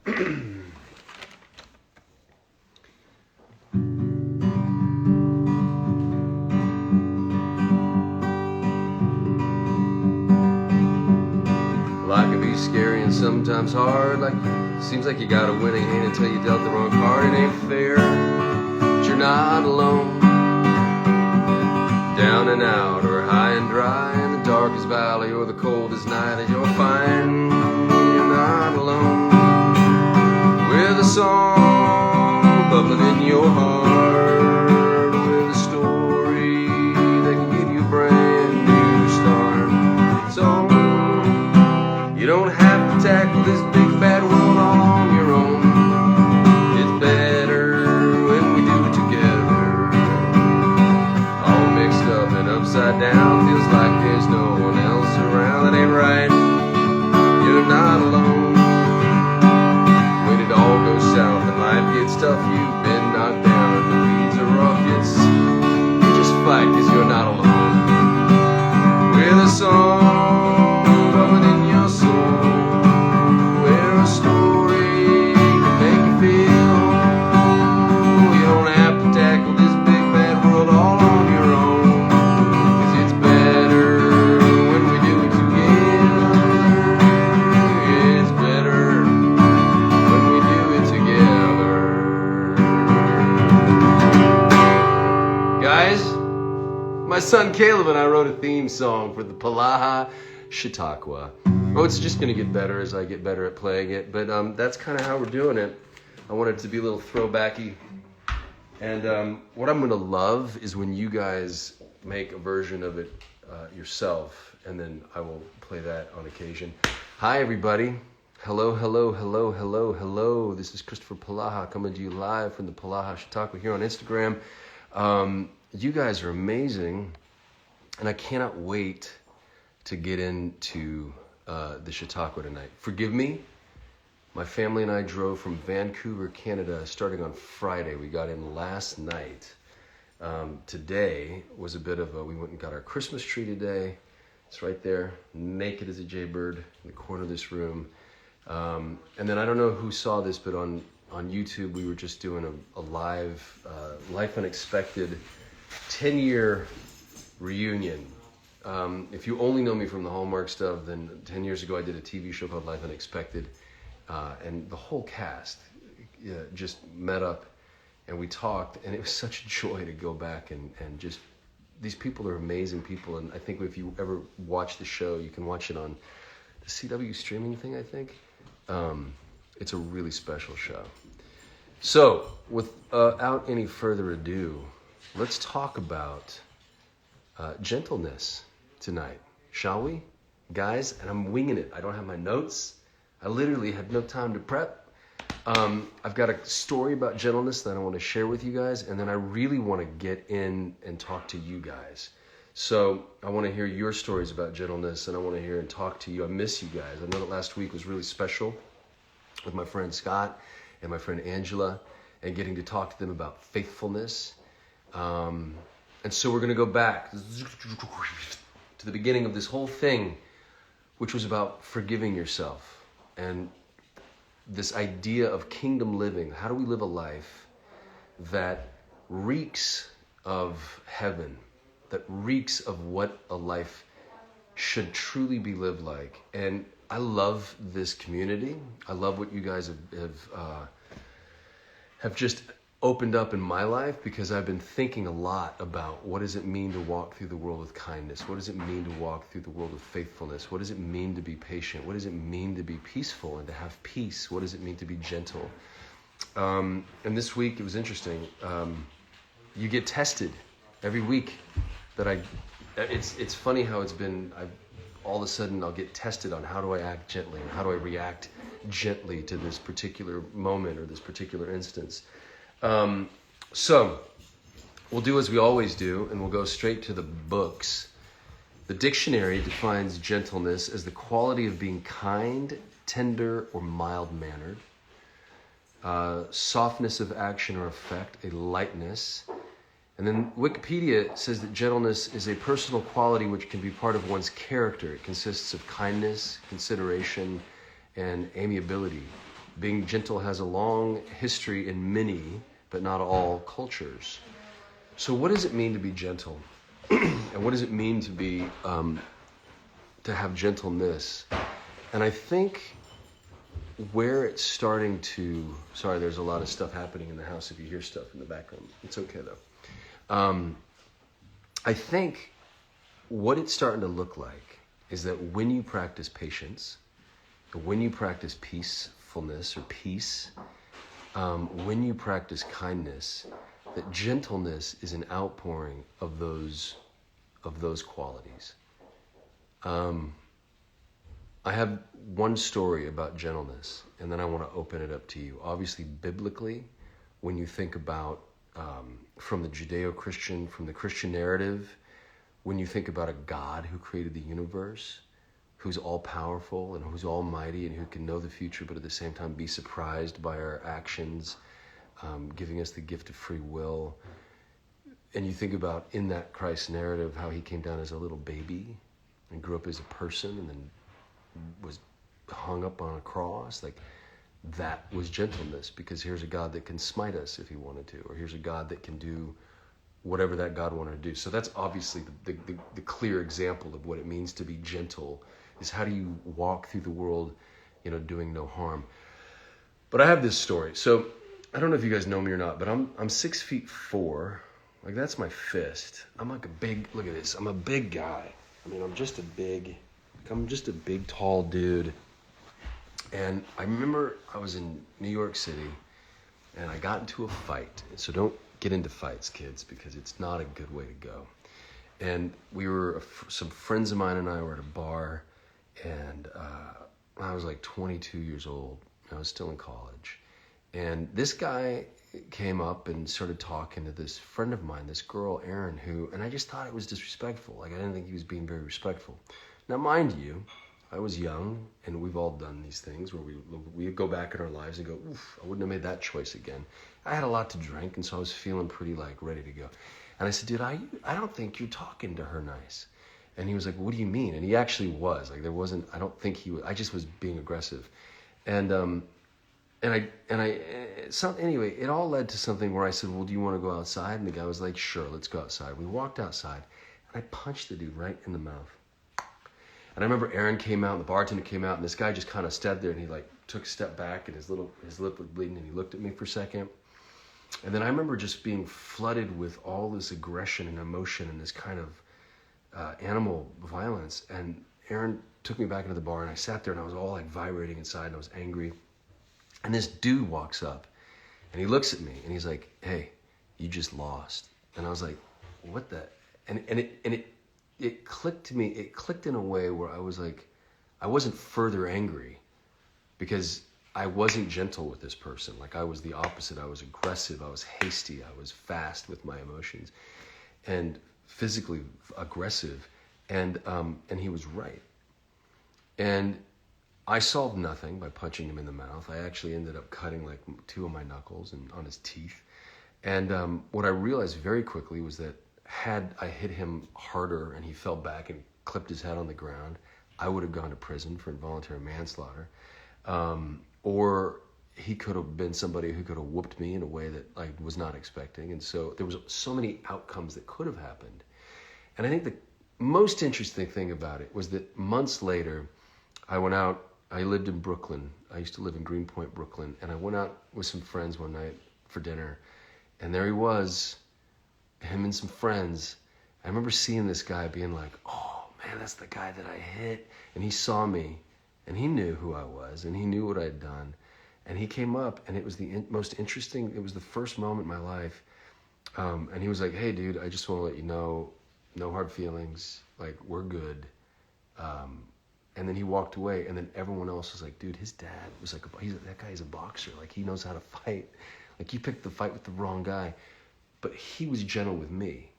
Life can be scary and sometimes hard. Seems like you got a winning hand until you dealt the wrong card. It ain't fair, but you're not alone. Down and out or high and dry, in the darkest valley or the coldest night, that you're fine. You're not alone. With a song bubbling in your heart, with a story that can give you a brand new start. So you don't have to tackle this big bad world all on your own. It's better when we do it together. All mixed up and upside down, feels like there's no one else around. That ain't right. You're not alone. When it all goes south and life gets tough, you've been knocked down and the weeds are rough. You just fight 'cause you're not alone. With a song bubbling in your soul, where a story can make you feel. You don't have to tackle this big bad world all on your own, 'cause it's better when we do it together. It's better when we do it together. Guys, my son Caleb and I wrote a theme song for the Polaha Chautauqua. Oh, it's just going to get better as I get better at playing it, but that's kind of how we're doing it. I want it to be a little throwbacky. And what I'm going to love is when you guys make a version of it yourself, and then I will play that on occasion. Hi, everybody. Hello, hello, hello, hello, hello. This is Kristoffer Polaha coming to you live from the Polaha Chautauqua here on Instagram. You guys are amazing, and I cannot wait to get into the Chautauqua tonight. Forgive me. My family and I drove from Vancouver, Canada, starting on Friday. We got in last night. Today was a bit of we went and got our Christmas tree today. It's right there, naked as a jaybird in the corner of this room. And then I don't know who saw this, but on YouTube, we were just doing a live Life Unexpected 10-year reunion. If you only know me from the Hallmark stuff, then 10 years ago I did a TV show called Life Unexpected, and the whole cast just met up and we talked, and it was such a joy to go back and just, these people are amazing people, and I think if you ever watch the show, you can watch it on the CW streaming thing, I think. It's a really special show. So, without any further ado, let's talk about gentleness tonight, shall we? Guys, and I'm winging it. I don't have my notes. I literally had no time to prep. I've got a story about gentleness that I want to share with you guys, and then I really want to get in and talk to you guys. So I want to hear your stories about gentleness, and I want to hear and talk to you. I miss you guys. I know that last week was really special with my friend Scott and my friend Angela, and getting to talk to them about faithfulness. And so we're going to go back to the beginning of this whole thing, which was about forgiving yourself and this idea of kingdom living. How do we live a life that reeks of heaven, that reeks of what a life should truly be lived like? And I love this community. I love what you guys have just opened up in my life, because I've been thinking a lot about what does it mean to walk through the world with kindness? What does it mean to walk through the world with faithfulness? What does it mean to be patient? What does it mean to be peaceful and to have peace? What does it mean to be gentle? And this week it was interesting. You get tested every week. It's funny how it's been. All of a sudden I'll get tested on how do I act gently, and how do I react gently to this particular moment or this particular instance. So we'll do as we always do, and we'll go straight to the books. The dictionary defines gentleness as the quality of being kind, tender, or mild-mannered. Softness of action or effect, a lightness. And then Wikipedia says that gentleness is a personal quality which can be part of one's character. It consists of kindness, consideration, and amiability. Being gentle has a long history in many, but not all cultures. So what does it mean to be gentle? And what does it mean to be, to have gentleness? And I think where it's starting to, sorry, there's a lot of stuff happening in the house. If you hear stuff in the background, it's okay though. I think what it's starting to look like is that when you practice patience, when you practice peacefulness or peace, when you practice kindness, that gentleness is an outpouring of those qualities. I have one story about gentleness, and then I want to open it up to you. Obviously, biblically, when you think about from the Judeo-Christian, from the Christian narrative, when you think about a God who created the universe, who's all-powerful and who's almighty and who can know the future, but at the same time be surprised by our actions, giving us the gift of free will. And you think about in that Christ narrative how he came down as a little baby and grew up as a person and then was hung up on a cross. Like, that was gentleness, because here's a God that can smite us if he wanted to, or here's a God that can do whatever that God wanted to do. So that's obviously the clear example of what it means to be gentle, is how do you walk through the world, doing no harm. But I have this story. So I don't know if you guys know me or not, but I'm 6'4". Like, that's my fist. I'm like look at this. I'm a big guy. I mean, I'm just a big tall dude. And I remember I was in New York City and I got into a fight. So don't get into fights, kids, because it's not a good way to go. And some friends of mine and I were at a bar, and I was like 22 years old. I was still in college. And this guy came up and started talking to this friend of mine, this girl, Erin, and I just thought it was disrespectful. Like, I didn't think he was being very respectful. Now, mind you, I was young, and we've all done these things where we go back in our lives and go, oof, I wouldn't have made that choice again. I had a lot to drink, and so I was feeling pretty, ready to go. And I said, dude, I don't think you're talking to her nice. And he was like, what do you mean? And he actually was. Like, I don't think he was, I just was being aggressive. Anyway, it all led to something where I said, well, do you want to go outside? And the guy was like, sure, let's go outside. We walked outside, and I punched the dude right in the mouth. And I remember Aaron came out, and the bartender came out, and this guy just kind of stood there, and he took a step back, and his lip was bleeding, and he looked at me for a second. And then I remember just being flooded with all this aggression and emotion and this kind of animal violence. And Aaron took me back into the bar, and I sat there, and I was all vibrating inside, and I was angry. And this dude walks up, and he looks at me, and he's like, hey, you just lost. And I was like, what the? And it clicked to me. It clicked in a way where I was like, I wasn't further angry because I wasn't gentle with this person. Like, I was the opposite. I was aggressive. I was hasty. I was fast with my emotions and physically aggressive. And he was right. And I solved nothing by punching him in the mouth. I actually ended up cutting 2 of my knuckles and on his teeth. And what I realized very quickly was that had I hit him harder and he fell back and clipped his head on the ground, I would have gone to prison for involuntary manslaughter. Or he could have been somebody who could have whooped me in a way that I was not expecting. And so there was so many outcomes that could have happened. And I think the most interesting thing about it was that months later, I went out. I lived in Brooklyn. I used to live in Greenpoint, Brooklyn. And I went out with some friends one night for dinner. And there he was, him and some friends. I remember seeing this guy being like, oh, man, that's the guy that I hit. And he saw me, and he knew who I was, and he knew what I'd done. And he came up, and it was the most interesting, it was the first moment in my life. And he was like, hey, dude, I just want to let you know, no hard feelings. We're good. And then he walked away, and then everyone else was like, dude, his dad was that guy's a boxer. He knows how to fight. You picked the fight with the wrong guy. But he was gentle with me.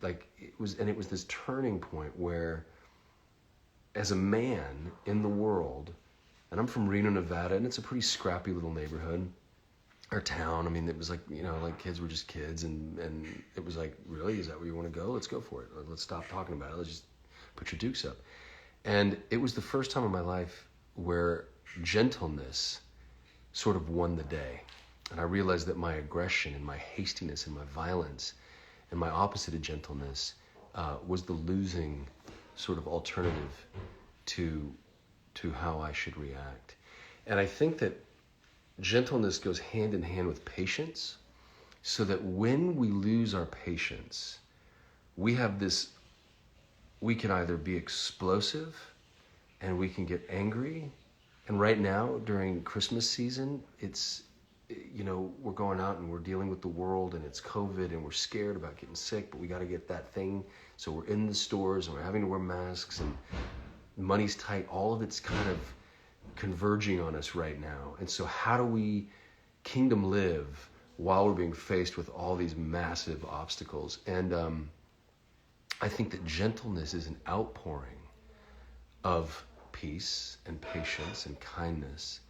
It was this turning point where, as a man in the world, and I'm from Reno, Nevada, and it's a pretty scrappy little neighborhood, or town. I mean, it was kids were just kids, and it was like, really, is that where you want to go? Let's go for it. Let's stop talking about it. Let's just put your dukes up. And it was the first time in my life where gentleness sort of won the day. And I realized that my aggression and my hastiness and my violence and my opposite of gentleness was the losing sort of alternative to how I should react. And I think that gentleness goes hand in hand with patience, so that when we lose our patience, we can either be explosive and we can get angry. And right now, during Christmas season, it's, we're going out and we're dealing with the world and it's COVID and we're scared about getting sick, but we got to get that thing. So we're in the stores and we're having to wear masks and money's tight. All of it's kind of converging on us right now. And so how do we kingdom live while we're being faced with all these massive obstacles? And I think that gentleness is an outpouring of peace and patience and kindness.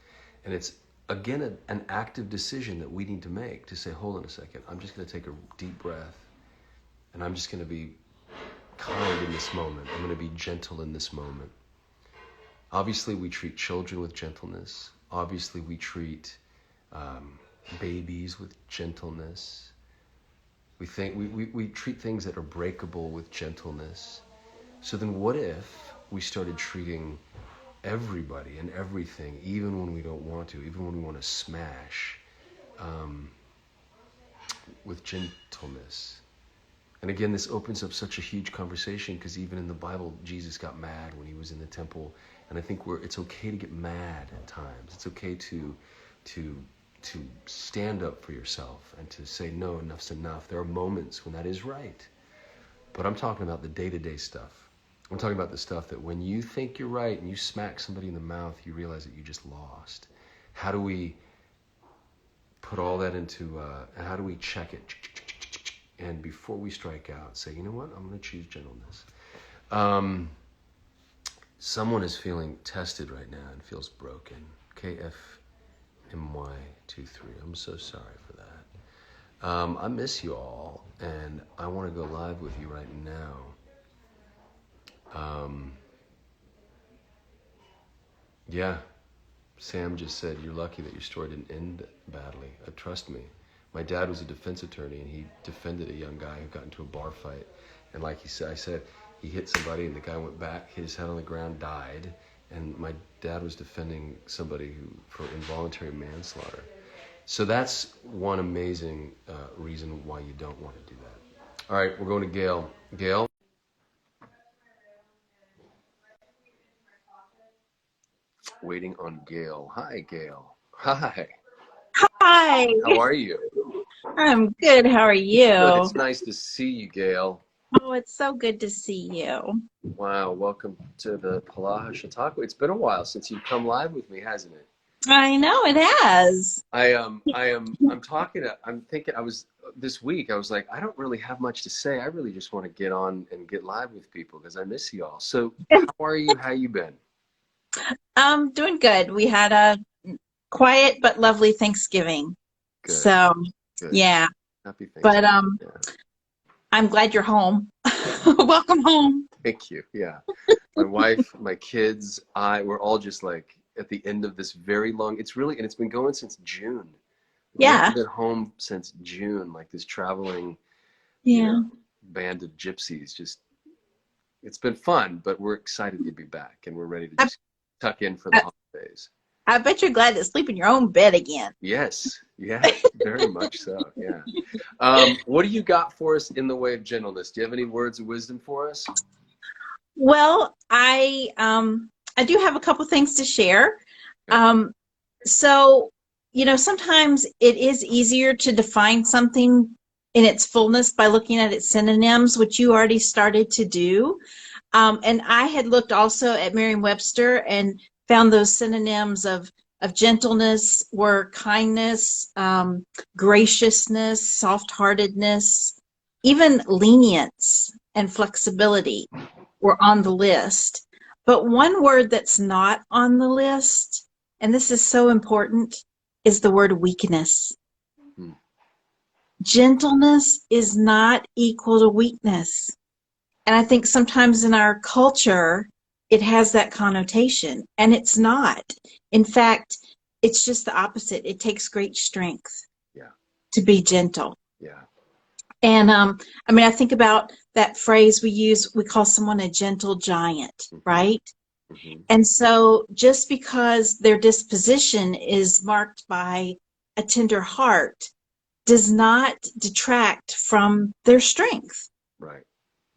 And it's, again, an active decision that we need to make, to say, hold on a second, I'm just going to take a deep breath and I'm just going to be kind in this moment. I'm going to be gentle in this moment. Obviously, we treat children with gentleness. Obviously, we treat babies with gentleness. We treat things that are breakable with gentleness. So then what if we started treating everybody and everything, even when we don't want to, even when we want to smash, with gentleness? And again, this opens up such a huge conversation, because even in the Bible, Jesus got mad when he was in the temple. And I think it's okay to get mad at times. It's okay to stand up for yourself and to say, no, enough's enough. There are moments when that is right. But I'm talking about the day-to-day stuff. I'm talking about the stuff that when you think you're right and you smack somebody in the mouth, you realize that you just lost. How do we put all that into, how do we check it? And before we strike out, say, you know what? I'm going to choose gentleness. Someone is feeling tested right now and feels broken. KFMY23. I'm so sorry for that. I miss you all, and I want to go live with you right now. Yeah, Sam just said, you're lucky that your story didn't end badly. Trust me. My dad was a defense attorney, and he defended a young guy who got into a bar fight. And like I said, he hit somebody, and the guy went back, hit his head on the ground, died. And my dad was defending somebody for involuntary manslaughter. So that's one amazing reason why you don't want to do that. All right, we're going to Gail. Gail? Waiting on Gail. Hi, Gail. Hi. Hi. How are you? I'm good. How are you? Good. It's nice to see you, Gail. Oh, it's so good to see you. Wow, welcome to the Polaha Chautauqua. It's been a while since you've come live with me, hasn't it? I know it has. I'm thinking, this week, I was like, I don't really have much to say. I really just want to get on and get live with people because I miss you all. So how are you? How you been? Doing good. We had a quiet but lovely Thanksgiving. Good. So, Good. Yeah. Happy Thanksgiving. But Yeah. I'm glad you're home. Welcome home. Thank you. Yeah. My wife, my kids, we're all just like at the end of this very long, it's been going since June. We Yeah. haven't been home since June, like this traveling band of gypsies. It's been fun, but we're excited to be back, and we're ready to just tuck in for the holidays. I bet you're glad to sleep in your own bed again. Yes. Yeah, very much so. Yeah. What do you got for us in the way of gentleness? Do you have any words of wisdom for us? Well, I do have a couple things to share. So, sometimes it is easier to define something in its fullness by looking at its synonyms, which you already started to do. And I had looked also at Merriam-Webster and found those synonyms of gentleness were kindness, graciousness, soft-heartedness, even lenience and flexibility were on the list. But one word that's not on the list, and this is so important, is the word weakness. Gentleness is not equal to weakness. And I think sometimes in our culture, it has that connotation, and it's not. In fact, it's just the opposite. It takes great strength Yeah. to be gentle. Yeah. And I mean, I think about that phrase we use, we call someone a gentle giant, Mm-hmm. right? Mm-hmm. And so just because their disposition is marked by a tender heart does not detract from their strength, Right.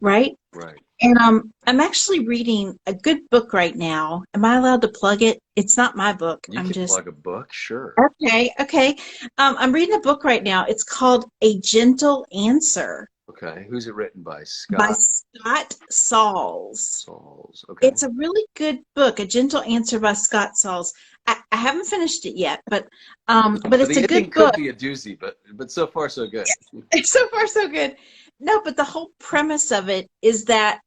right? Right. And I'm actually reading a good book right now. Am I allowed to plug it? It's not my book. You I'm can just plug a book, sure. okay. Okay. I'm reading a book right now. It's called A Gentle Answer Okay. Who's it written by? by Scott Scott Sauls. Sauls. Okay. It's a really good book, A Gentle Answer by Scott Sauls. I haven't finished it yet, but it's a The good ending could book. be a doozy, but so far so good. So far, so good. No, but the whole premise of it is that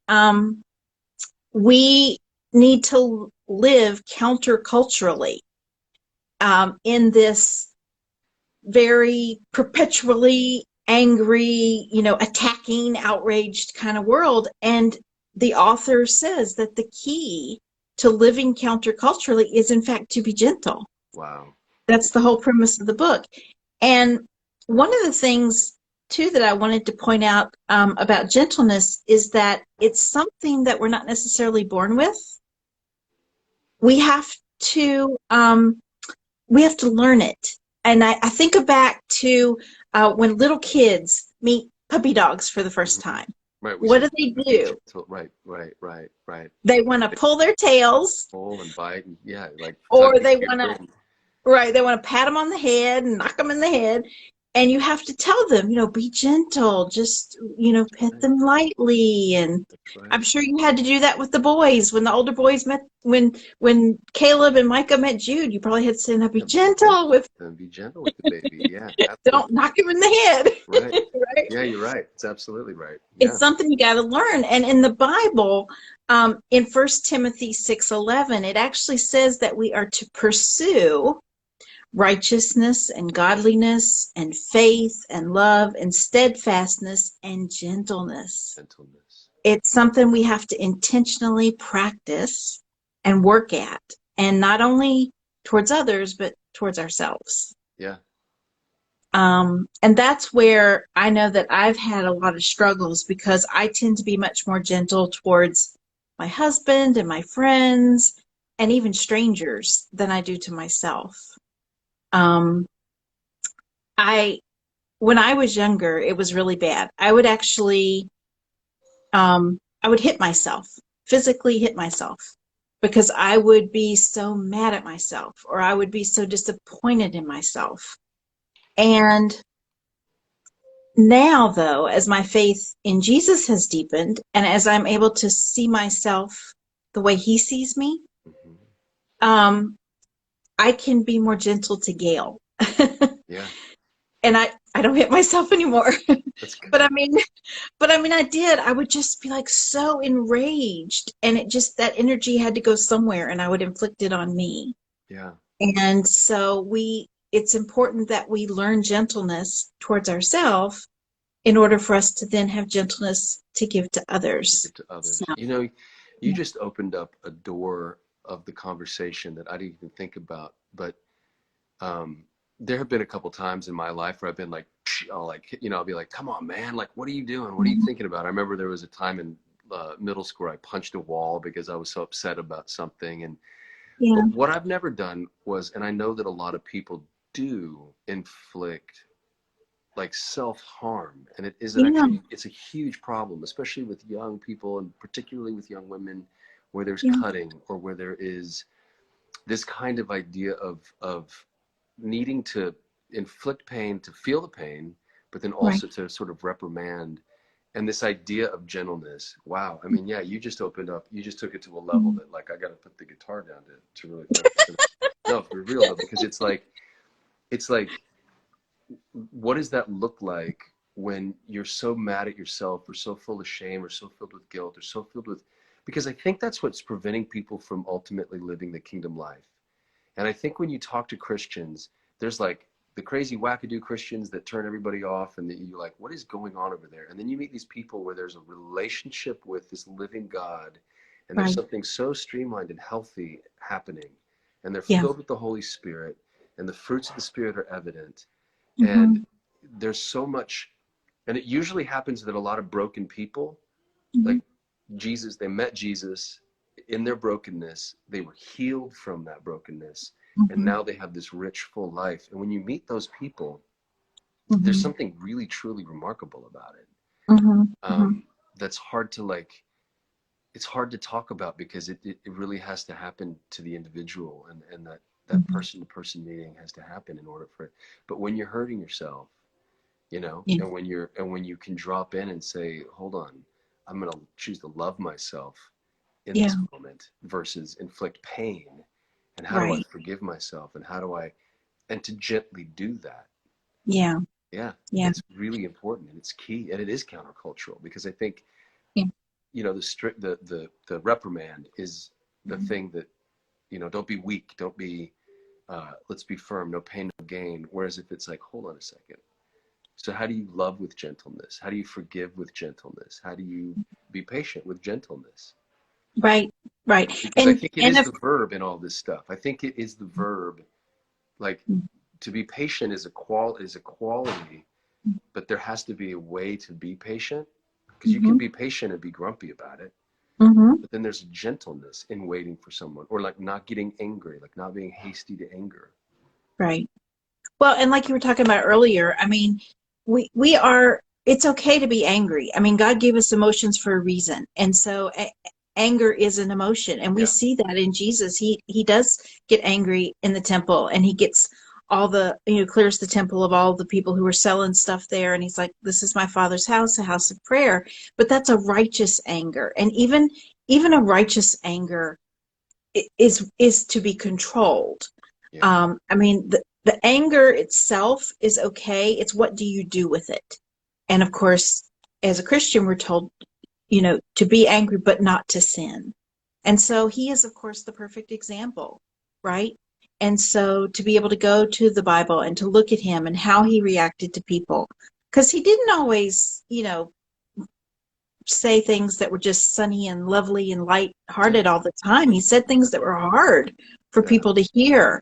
we need to live counterculturally in this very perpetually angry, attacking, outraged kind of world. And the author says that the key to living counterculturally is, in fact, to be gentle. Wow. That's the whole premise of the book. And one of the things, too, that I wanted to point out about gentleness is that it's something that we're not necessarily born with. We have to learn it. And I think back to when little kids meet puppy dogs for the first Mhm. time. Right. We What said do they be do? gentle. Right. Right. Right. Right. They want to They pull their tails, pull and bite and yeah, like or tugging they at your want to, thing. right, they want to pat them on the head and knock them in the head. And you have to tell them, be gentle, just, That's pet right. them lightly. And That's right. I'm sure you had to do that with the boys when the older boys met, when Caleb and Micah met Jude, you probably had to say, now be Yeah, be gentle gentle with, and be gentle with the baby. Yeah, don't absolutely. knock him in the head, Right. right? Yeah, you're right. It's absolutely right. It's Yeah. something you got to learn. And in the Bible, in 1 Timothy 6:11, it actually says that we are to pursue righteousness and godliness and faith and love and steadfastness and gentleness. Gentleness. It's something we have to intentionally practice and work at, and not only towards others, but towards ourselves. Yeah. And that's where I know that I've had a lot of struggles because I tend to be much more gentle towards my husband and my friends and even strangers than I do to myself. Um, I When I was younger, it was really bad. I would actually, I would hit myself, physically hit myself, because I would be so mad at myself or I would be so disappointed in myself. And now, though, as my faith in Jesus has deepened and as I'm able to see myself the way he sees me, Hmm. um, I can be more gentle to Gail. Yeah. And I don't hit myself anymore. That's But good. I did. I would just be like so enraged, and it just that energy had to go somewhere, and I would inflict it on me. Yeah. And so it's important that we learn gentleness towards ourselves in order for us to then have gentleness to give to others. Give to So, others. You just opened up a door of the conversation that I didn't even think about. But um, there have been a couple times in my life where I've been like, I'll be like, come on, man, like, what are you doing? What are you thinking about? I remember there was a time in middle school where I punched a wall because I was so upset about something. And yeah, what I've never done was, and I know that a lot of people do inflict like self-harm, and it is yeah, actually it's a huge problem, especially with young people and particularly with young women, where there's yeah, cutting or where there is this kind of idea of needing to inflict pain to feel the pain, but then right. also to sort of reprimand. And this idea of gentleness, wow, I mean, yeah, you just took it to a level Mhm. that like I got to put the guitar down to really focus on it. No, for real though, because it's like what does that look like when you're so mad at yourself or so full of shame or so filled with guilt or so filled with, because I think that's what's preventing people from ultimately living the kingdom life. And I think when you talk to Christians, there's like the crazy wackadoo Christians that turn everybody off, and that you're like, what is going on over there? And then you meet these people where there's a relationship with this living God, and there's Right. something so streamlined and healthy happening, and they're Yeah. filled with the Holy Spirit, and the fruits of the Spirit are evident. Mm-hmm. And there's so much, and it usually happens that a lot of broken people, Mm-hmm. like Jesus, they met Jesus in their brokenness. They were healed from that brokenness. And Mm-hmm. now they have this rich, full life. And when you meet those people, Mm-hmm. there's something really, truly remarkable about it. Mm-hmm. That's hard to like, it's hard to talk about because it really has to happen to the individual, and that Mm-hmm. person-to-person meeting has to happen in order for it. But when you're hurting yourself, you know, Yeah. and when you can drop in and say, hold on, I'm going to choose to love myself in Yeah. this moment versus inflict pain. And how do I Right. forgive myself? And how do I, and to gently do that. Yeah. Yeah. Yeah. It's really important, and it's key, and it is countercultural, because I think, Yeah. you know, the reprimand is the Mm-hmm. thing that, you know, don't be weak, don't be, let's be firm, no pain, no gain. Whereas if it's like, hold on a second. So how do you love with gentleness? How do you forgive with gentleness? How do you be patient with gentleness? Right. Right. Because I think it And is if the verb in all this stuff. I think it is the verb. Like, to be patient is a quality, but there has to be a way to be patient, because you can mm-hmm. be patient and be grumpy about it. Mm-hmm. But then there's gentleness in waiting for someone, or like not getting angry, like not being hasty to anger. Right. Well, and like you were talking about earlier, I mean, we are, it's okay to be angry. I mean, God gave us emotions for a reason. And so anger is an emotion. And we Yeah. see that in Jesus. He does get angry in the temple, and he gets all the, clears the temple of all the people who were selling stuff there. And he's like, this is my Father's house, a house of prayer. But that's a righteous anger. And even a righteous anger is to be controlled. Yeah. I mean, the anger itself is okay. It's what do you do with it? And of course, as a Christian, we're told, to be angry, but not to sin. And so he is, of course, the perfect example, right? And so to be able to go to the Bible and to look at him and how he reacted to people, because he didn't always, say things that were just sunny and lovely and light-hearted all the time. He said things that were hard for Yeah. people to hear.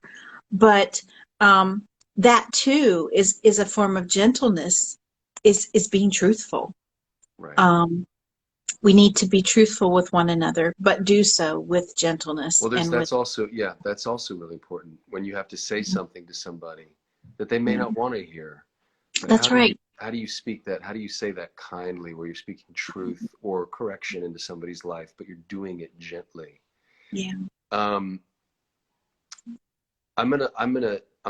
But that too is a form of gentleness, is being truthful. Right. We need to be truthful with one another, but do so with gentleness Well, and with. that's also, yeah, that's also really important when you have to say something to somebody that they may Yeah, not want to hear. But that's right. how do you speak that? How do you say that kindly, where you're speaking truth or correction into somebody's life, but you're doing it gently? Yeah. Um, I'm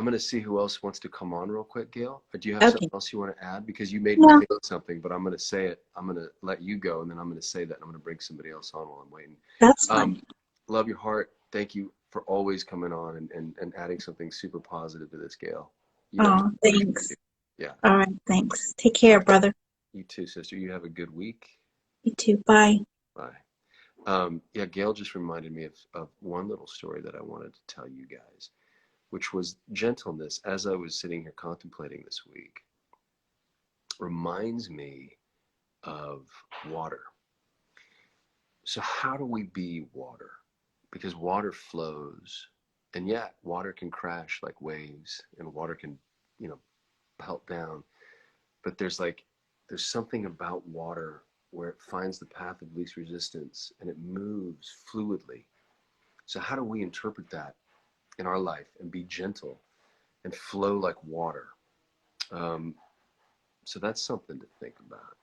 gonna see who else wants to come on real quick, Gail. Or do you have Okay. something else you want to add? Because you made me No, think of something, but I'm gonna say it. I'm gonna let you go, and then I'm gonna say that, and I'm gonna bring somebody else on while I'm waiting. that's fine. Love your heart. Thank you for always coming on and adding something super positive to this, Gail. You know, Oh, thanks. yeah. All right, thanks. Take All care, right. brother. You too, sister. You have a good week. You too. Bye. Bye. Yeah, Gail just reminded me of one little story that I wanted to tell you guys, which was gentleness. As I was sitting here contemplating this week, reminds me of water. So how do we be water? Because water flows, and yet water can crash like waves, and water can, you know, pelt down. But there's something about water where it finds the path of least resistance and it moves fluidly. So how do we interpret that in our life and be gentle and flow like water? Um, so that's something to think about.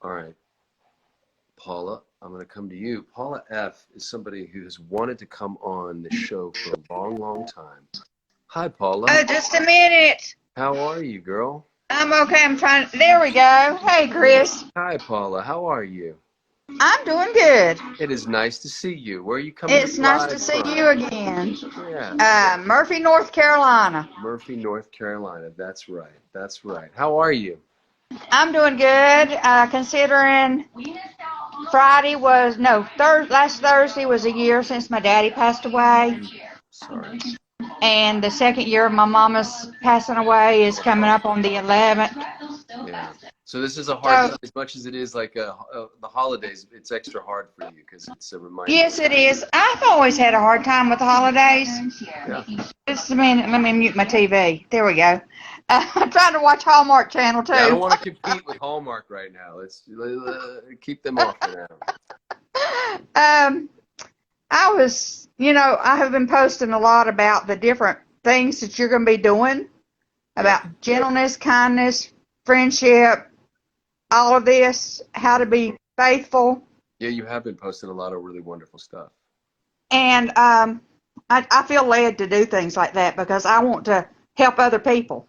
All right, Paula, I'm going to come to you. Paula F. is somebody who has wanted to come on the show for a long, long time. Hi, Paula. Oh, just a minute. How are you, girl? I'm okay. I'm trying. There we go. Hey, Chris. Hi, Paula. How are you? I'm doing good. It is nice to see you. Where are you coming It's to nice to live see from? you again. Yeah. Murphy, North Carolina. Murphy, North Carolina. That's right. That's right. How are you? I'm doing good. Considering Friday was no last Thursday was a year since my daddy passed away, Sorry. and the second year of my mama's passing away is coming up on the 11th. Yeah. So this is a hard So, time, as much as it is like the holidays. It's extra hard for you because it's a reminder. yes, it is. I've always had a hard time with the holidays. Yeah. Just a minute. Let me mute my TV. There we go. I'm trying to watch Hallmark Channel, too. Yeah, I don't want to compete with Hallmark right now. Let's keep them off for now. I have been posting a lot about the different things that you're going to be doing, about gentleness, kindness, friendship, all of this, how to be faithful. Yeah, you have been posting a lot of really wonderful stuff. And I feel led to do things like that because I want to help other people.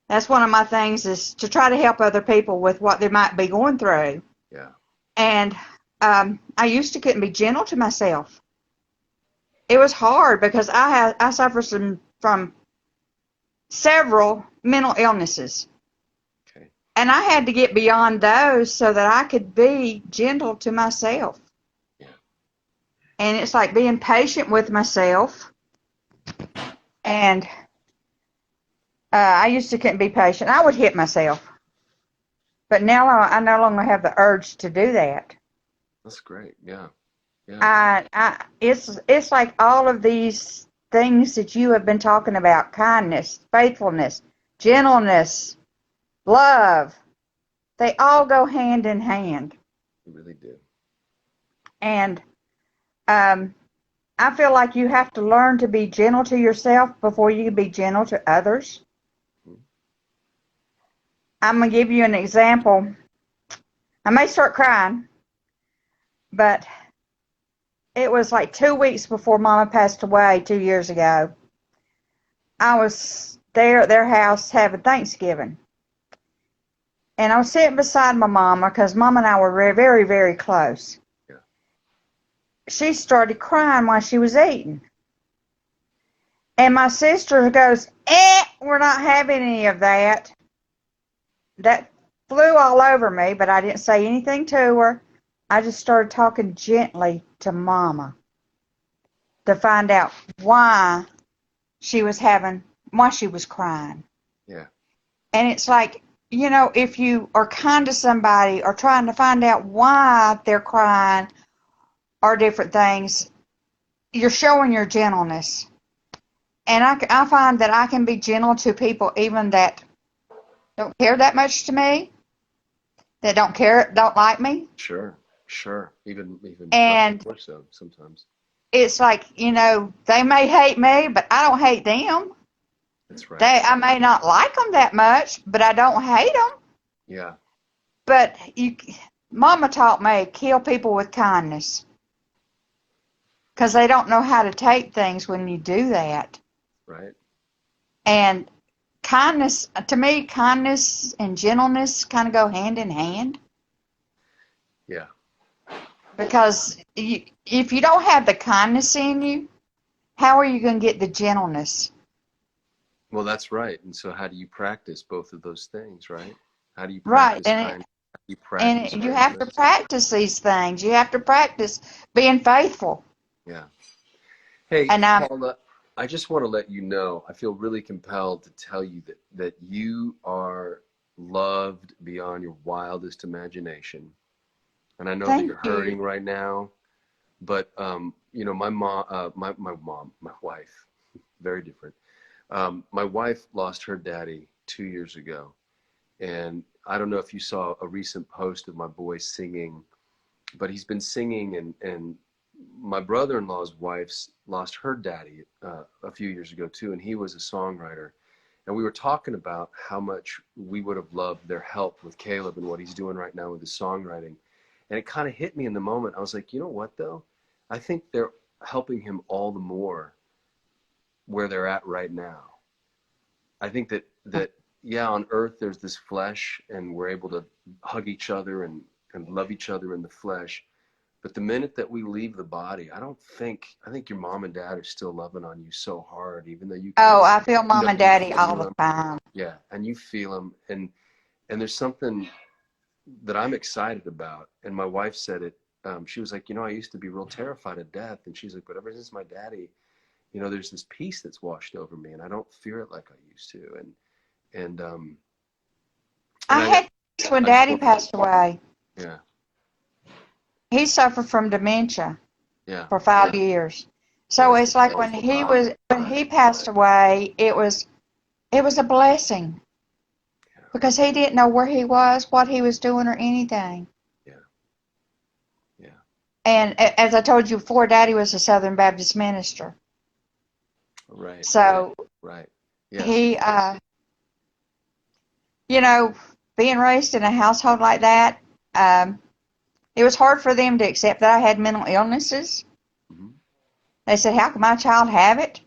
That's one of my things, is to try to help other people with what they might be going through. Yeah. And I used to couldn't be gentle to myself. It was hard because I suffer from several mental illnesses. Okay. And I had to get beyond those so that I could be gentle to myself. Yeah. And it's like being patient with myself. And I used to couldn't be patient. I would hit myself. But now I no longer have the urge to do that. That's great. Yeah. Yeah. It's like all of these things that you have been talking about: kindness, faithfulness, gentleness, love. They all go hand in hand. You really do. And I feel like you have to learn to be gentle to yourself before you can be gentle to others. Mm-hmm. I'm going to give you an example. I may start crying, but it was like 2 weeks before Mama passed away 2 years ago. I was there at their house having Thanksgiving. And I was sitting beside my mama because Mama and I were very, very, very close. Yeah. She started crying while she was eating. And my sister goes, we're not having any of that. That flew all over me, but I didn't say anything to her. I just started talking gently to Mama to find out why she was crying. Yeah. And it's like, if you are kind to somebody or trying to find out why they're crying or different things, you're showing your gentleness. And I find that I can be gentle to people even that don't care that much to me, that don't like me. Sure. Even And more so sometimes. It's like, they may hate me, but I don't hate them. That's right. I may not like them that much, but I don't hate them. Yeah. But Mama taught me, kill people with kindness. Because they don't know how to take things when you do that. Right. And kindness, to me, kindness and gentleness kind of go hand in hand. Yeah. Because if you don't have the kindness in you, how are you going to get the gentleness? Well, that's right. And so how do you practice both of those things, right? How do you practice kindness? And you have to practice these things. You have to practice being faithful. Yeah. Hey, Paula, I just want to let you know, I feel really compelled to tell you that you are loved beyond your wildest imagination. And I know that you're hurting right now, but my wife, very different. My wife lost her daddy 2 years ago, and I don't know if you saw a recent post of my boy singing, but he's been singing, and my brother-in-law's wife's lost her daddy a few years ago too, and he was a songwriter. And we were talking about how much we would have loved their help with Caleb and what he's doing right now with his songwriting. And it kind of hit me in the moment. I was like, you know what, though? I think they're helping him all the more where they're at right now. I think that on earth there's this flesh, and we're able to hug each other and love each other in the flesh. But the minute that we leave the body, I think your mom and dad are still loving on you so hard, even though you can't. Oh, I feel Mom and Daddy all the time. Yeah, and you feel them, and there's something that I'm excited about. And my wife said it. She was like, I used to be real terrified of death, and she's like, but ever since my daddy, there's this peace that's washed over me, and I don't fear it like I used to. And I had That's when Daddy passed away. Yeah. He suffered from dementia Yeah. for 5 years. So it's like when he passed away, it was a blessing because he didn't know where he was, what he was doing, or anything. Yeah. Yeah. And as I told you before, Daddy was a Southern Baptist minister. Right. So Right. Yes. he, being raised in a household like that, it was hard for them to accept that I had mental illnesses. Mm-hmm. They said, "How can my child have it?"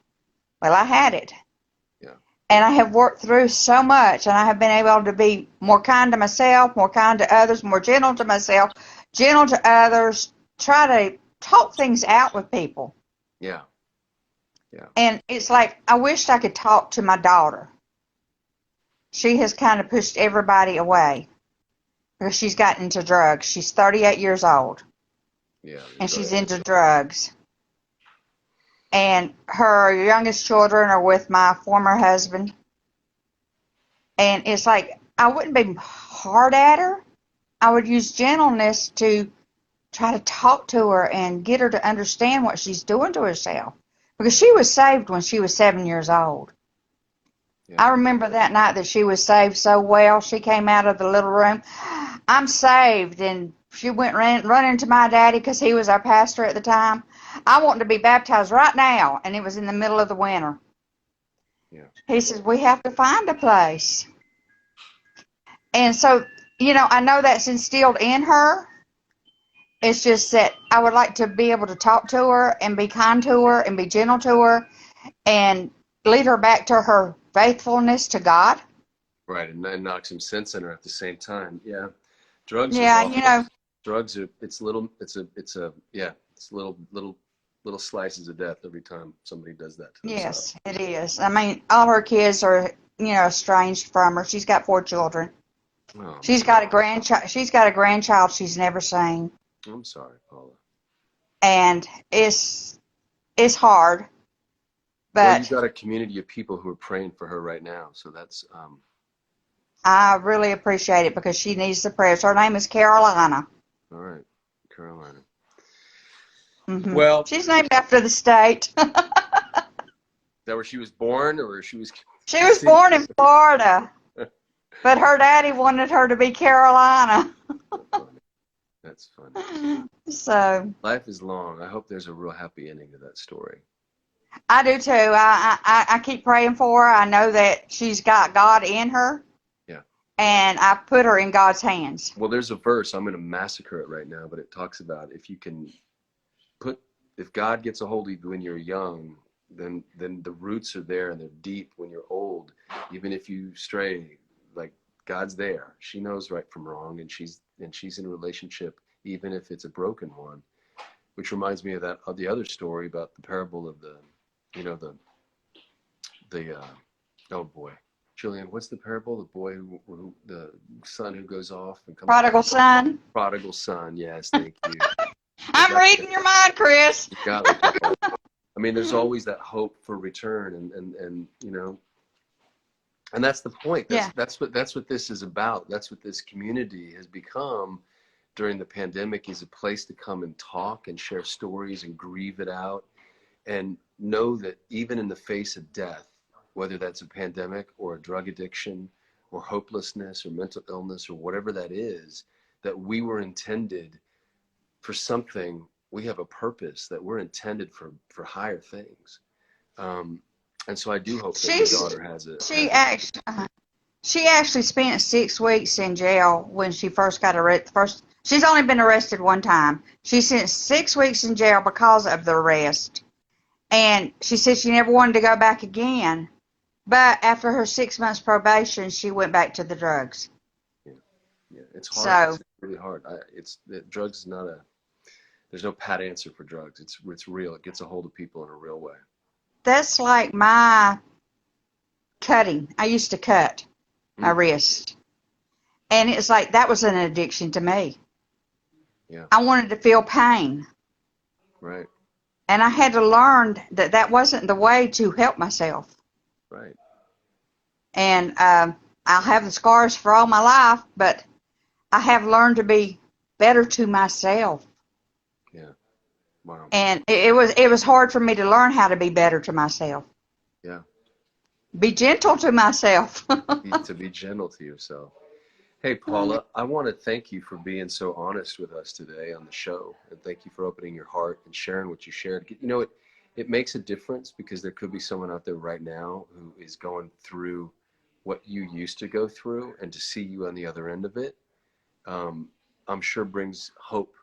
Well, I had it. Yeah. And I have worked through so much, and I have been able to be more kind to myself, more kind to others, more gentle to myself, gentle to others, try to talk things out with people. Yeah. Yeah. And it's like, I wished I could talk to my daughter. She has kind of pushed everybody away because she's gotten into drugs. She's 38 years old. Yeah. And she's into drugs. And her youngest children are with my former husband. And it's like, I wouldn't be hard at her. I would use gentleness to try to talk to her and get her to understand what she's doing to herself. Because she was saved when she was 7 years old. Yeah. I remember that night that she was saved so well. She came out of the little room. "I'm saved." And she went running to my daddy because he was our pastor at the time. "I want to be baptized right now." And it was in the middle of the winter. Yeah. He says, "We have to find a place." And so, I know that's instilled in her. It's just that I would like to be able to talk to her and be kind to her and be gentle to her and lead her back to her faithfulness to God. Right, and knock some sense in her at the same time. Yeah, drugs are Yeah, awful. Drugs are it's little slices of death every time somebody does that to themselves. yes, it is. I mean, all her kids are, estranged from her. She's got 4 children. Oh, She's got a grandchild. She's got a grandchild she's never seen, I'm sorry, Paula. and it's hard. Well, you've But got a community of people who are praying for her right now, so that's I really appreciate it because she needs the prayers. Her name is Carolina. all right, Carolina. Mm-hmm. Well, She's named after the state. is that where she was born, or she was? She was born in Florida, but her daddy wanted her to be Carolina. That's funny. So Life is long. I hope there's a real happy ending to that story. I do too. I keep praying for her. I know that she's got God in her. Yeah. And I put her in God's hands. Well, there's a verse. I'm going to massacre it right now, but it talks about if God gets a hold of you when you're young, then the roots are there and they're deep when you're old. Even if you stray, like God's there. She knows right from wrong, and she's in a relationship, even if it's a broken one. Which reminds me of the other story about the parable of oh boy, Julian, what's the parable? The boy who the son who goes off and comes Prodigal back? son. Prodigal son. Yes, thank you. I'm reading your mind, Chris. You got it. I mean, there's always that hope for return, and that's the point. That's what this is about. That's what this community has become during the pandemic, is a place to come and talk and share stories and grieve it out, and know that even in the face of death, whether that's a pandemic or a drug addiction or hopelessness or mental illness or whatever that is, that we were intended for something. We have a purpose, that we're intended for higher things. And so I do hope that your daughter has it. She actually spent 6 weeks in jail when she first got arrested. She's only been arrested one time. She spent 6 weeks in jail because of the arrest. And she said she never wanted to go back again. But after her 6 months probation, she went back to the drugs. Yeah, it's hard. So, it's really hard. Drugs is not there's no pat answer for drugs. It's real. It gets a hold of people in a real way. that's like my cutting. I used to cut my wrist. And it's like that was an addiction to me. Yeah. I wanted to feel pain. Right. And I had to learn that wasn't the way to help myself. Right. And I'll have the scars for all my life, but I have learned to be better to myself. Yeah. Wow. And it was hard for me to learn how to be better to myself. Yeah. Be gentle to myself. To be gentle to yourself. Hey, Paula, I want to thank you for being so honest with us today on the show. And thank you for opening your heart and sharing what you shared. You know, it makes a difference because there could be someone out there right now who is going through what you used to go through, and to see you on the other end of it, I'm sure brings hope,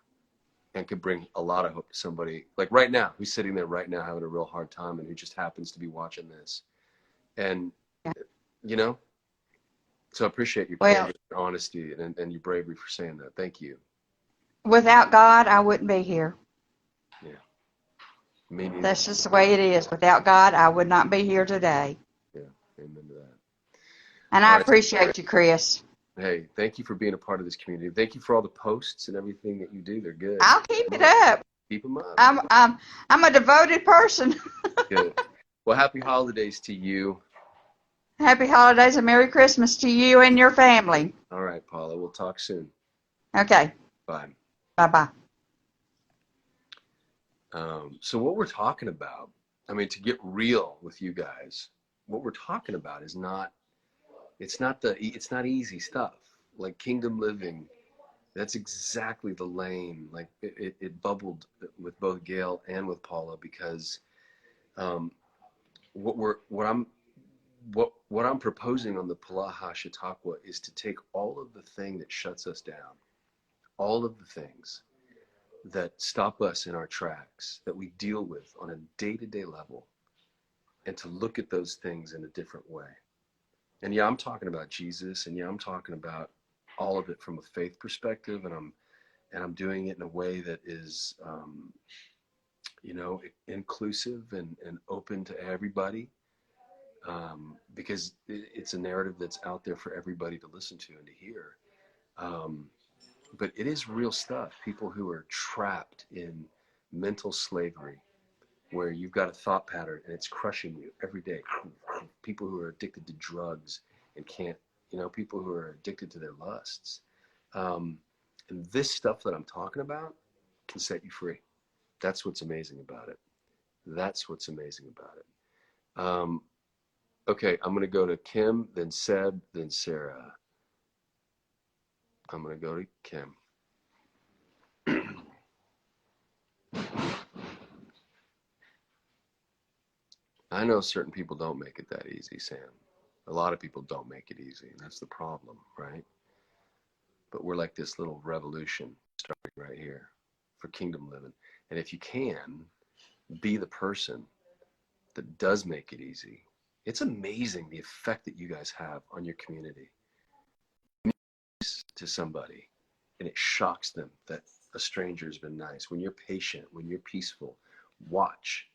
and could bring a lot of hope to somebody like right now who's sitting there right now having a real hard time and who just happens to be watching this. And, you know, so I appreciate your Well, candor, your honesty, and your bravery for saying that. Thank you. without God, I wouldn't be here. Yeah. Me neither. That's just the way it is. Without God, I would not be here today. Yeah. Amen to that. And All I right. appreciate you, Chris. Hey, thank you for being a part of this community. Thank you for all the posts and everything that you do. They're good. I'll keep it up. Keep them up. I'm a devoted person. Good. Well, happy holidays to you. Happy holidays and Merry Christmas to you and your family. All right, Paula. We'll talk soon. Okay. Bye. Bye-bye. So what we're talking about, I mean, to get real with you guys, what we're talking about is not, it's not easy stuff. Like kingdom living, that's exactly the lane. Like it bubbled with both Gail and with Paula, because what I'm proposing on the Polaha Chautauqua is to take all of the thing that shuts us down, all of the things that stop us in our tracks, that we deal with on a day-to-day level, and to look at those things in a different way. And yeah, I'm talking about Jesus, and yeah, I'm talking about all of it from a faith perspective, and I'm doing it in a way that is, you know, inclusive and open to everybody, because it's a narrative that's out there for everybody to listen to and to hear. But it is real stuff. People who are trapped in mental slavery, where you've got a thought pattern and it's crushing you every day. People who are addicted to drugs and can't, you know, people who are addicted to their lusts. And this stuff that I'm talking about can set you free. That's what's amazing about it. That's what's amazing about it. Okay, I'm going to go to Kim, then Seb, then Sarah. I'm going to go to Kim. I know certain people don't make it that easy, Sam. A lot of people don't make it easy, and that's the problem, right? But we're like this little revolution starting right here for kingdom living. And if you can be the person that does make it easy, it's amazing the effect that you guys have on your community. To somebody, and it shocks them that a stranger's been nice. When you're patient, when you're peaceful, watch.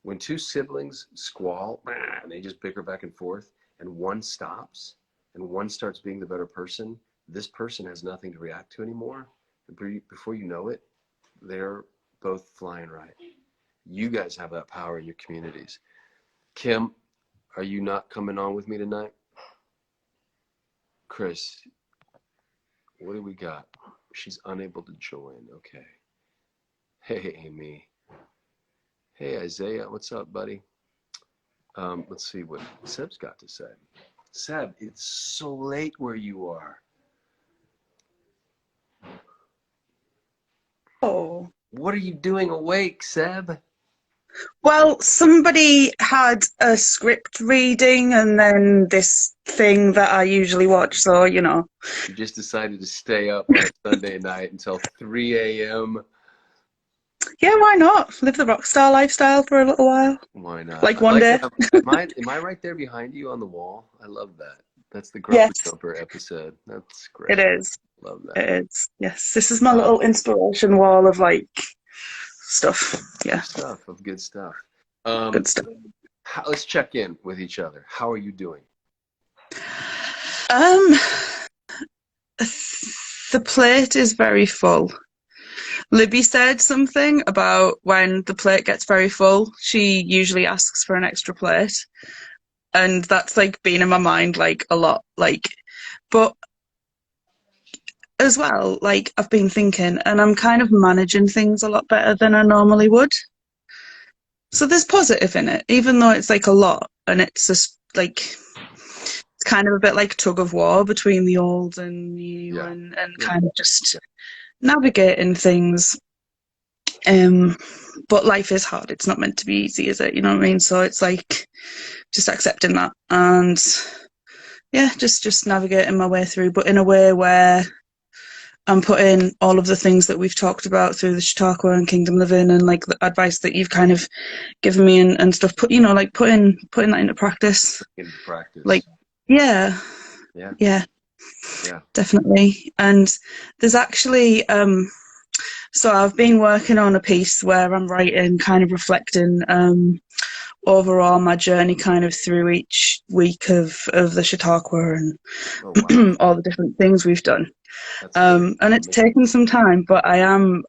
When two siblings squall and they just bicker back and forth, and one stops and one starts being the better person, this person has nothing to react to anymore. And before you know it, they're both flying right. You guys have that power in your communities. Kim, are you not coming on with me tonight? Chris, what do we got? She's unable to join. Okay. Hey, Amy. Hey, Isaiah. What's up, buddy? Let's see what Seb's got to say. Seb, it's so late where you are. Oh. What are you doing awake, Seb? Well, somebody had a script reading and then this thing that I usually watch, so, you know. You just decided to stay up on a Sunday night until 3 a.m.? Yeah, why not? Live the rock star lifestyle for a little while. Why not? Like one day. Am I right there behind you on the wall? I love that. That's the Grumper Yes. Jumper episode. That's great. It is. Love that. It is. Yes. This is my little inspiration wall of like stuff. Yeah. Good stuff. Good stuff. Let's check in with each other. How are you doing? The plate is very full. Libby said something about when the plate gets very full, she usually asks for an extra plate. And that's like been in my mind like a lot. Like, but as well, like I've been thinking, and I'm kind of managing things a lot better than I normally would. So there's positive in it, even though it's like a lot, and it's just like it's kind of a bit like tug of war between the old and new, Yeah. and kind of just navigating things. But life is hard. It's not meant to be easy, is it? You know what I mean? So it's like just accepting that and yeah, just navigating my way through, but in a way where I'm putting all of the things that we've talked about through the Chautauqua and Kingdom Living and like the advice that you've kind of given me and stuff, like putting that into practice. Into practice. Like, yeah, definitely. And there's actually, so I've been working on a piece where I'm writing, kind of reflecting overall my journey kind of through each week of the Chautauqua and all the different things we've done. And it's taken some time, but I am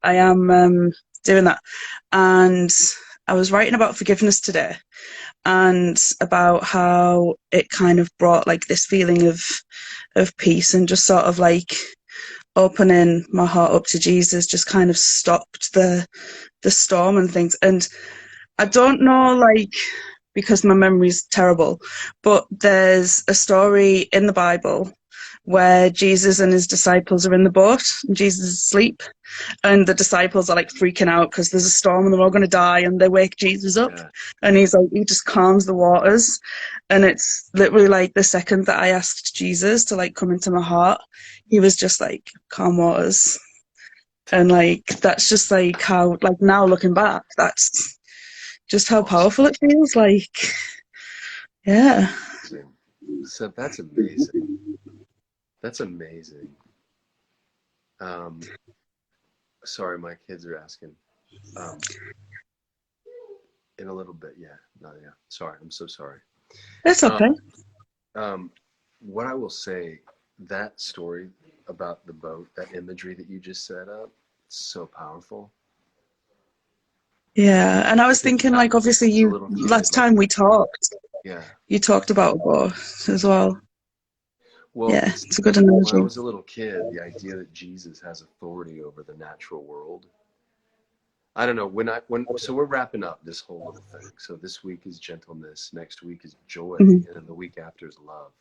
doing that. And I was writing about forgiveness today and about how it kind of brought like this feeling of peace and just sort of like opening my heart up to Jesus just kind of stopped the storm and things. And I don't know, like, because my memory's terrible, but there's a story in the Bible where Jesus and his disciples are in the boat and Jesus is asleep and the disciples are like freaking out because there's a storm and they're all going to die, and they wake Jesus up and he just calms the waters. And it's literally like the second that I asked Jesus to like come into my heart, he was just like, calm waters. And like that's just like how, like, now looking back, that's just how powerful it feels. Like, yeah. So that's amazing. That's amazing. Sorry, my kids are asking. In a little bit, Sorry, I'm so sorry. That's okay. What I will say, that story about the boat, that imagery that you just set up, it's so powerful. Yeah, and I was thinking, like, obviously last time we talked, you talked about a boat as well. Well, yeah, it's a good analogy. When I was a little kid, the idea that Jesus has authority over the natural world. I don't know, so we're wrapping up this whole little thing. So this week is gentleness, next week is joy, and then the week after is love.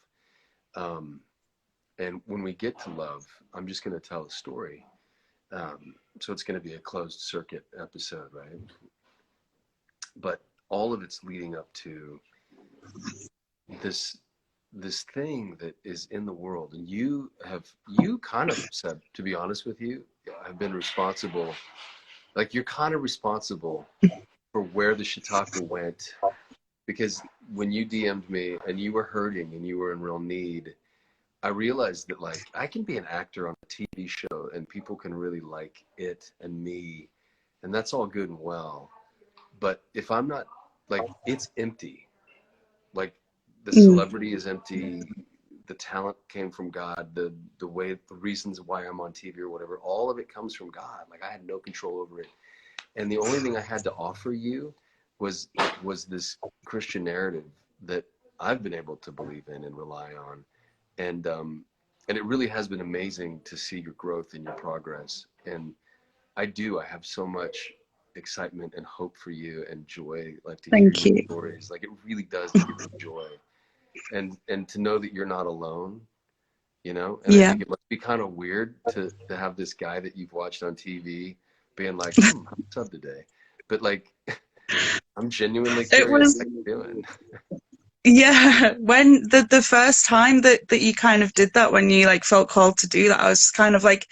And when we get to love, I'm just going to tell a story. So it's going to be a closed circuit episode, right? But all of it's leading up to this thing that is in the world. And you kind of said, to be honest with you, I've been responsible. Like, you're kind of responsible for where the Chautauqua went, because when you DM'd me and you were hurting and you were in real need, I realized that, like, I can be an actor on a TV show and people can really like it and me, and that's all good and well. But if I'm not, like, it's empty. Like, the celebrity is empty. The talent came from God. The reasons why I'm on TV or whatever, all of it comes from God. Like, I had no control over it. And the only thing I had to offer you was this Christian narrative that I've been able to believe in and rely on. And it really has been amazing to see your growth and your progress. And I have so much excitement and hope for you and joy, like, to hear your stories. Like, it really does give me joy. And to know that you're not alone, you know? And I think it must be kind of weird to have this guy that you've watched on TV being like, what's up today? But, like, I'm genuinely curious how you're doing. Yeah, when the first time that you kind of did that, when you like felt called to do that, I was kind of like,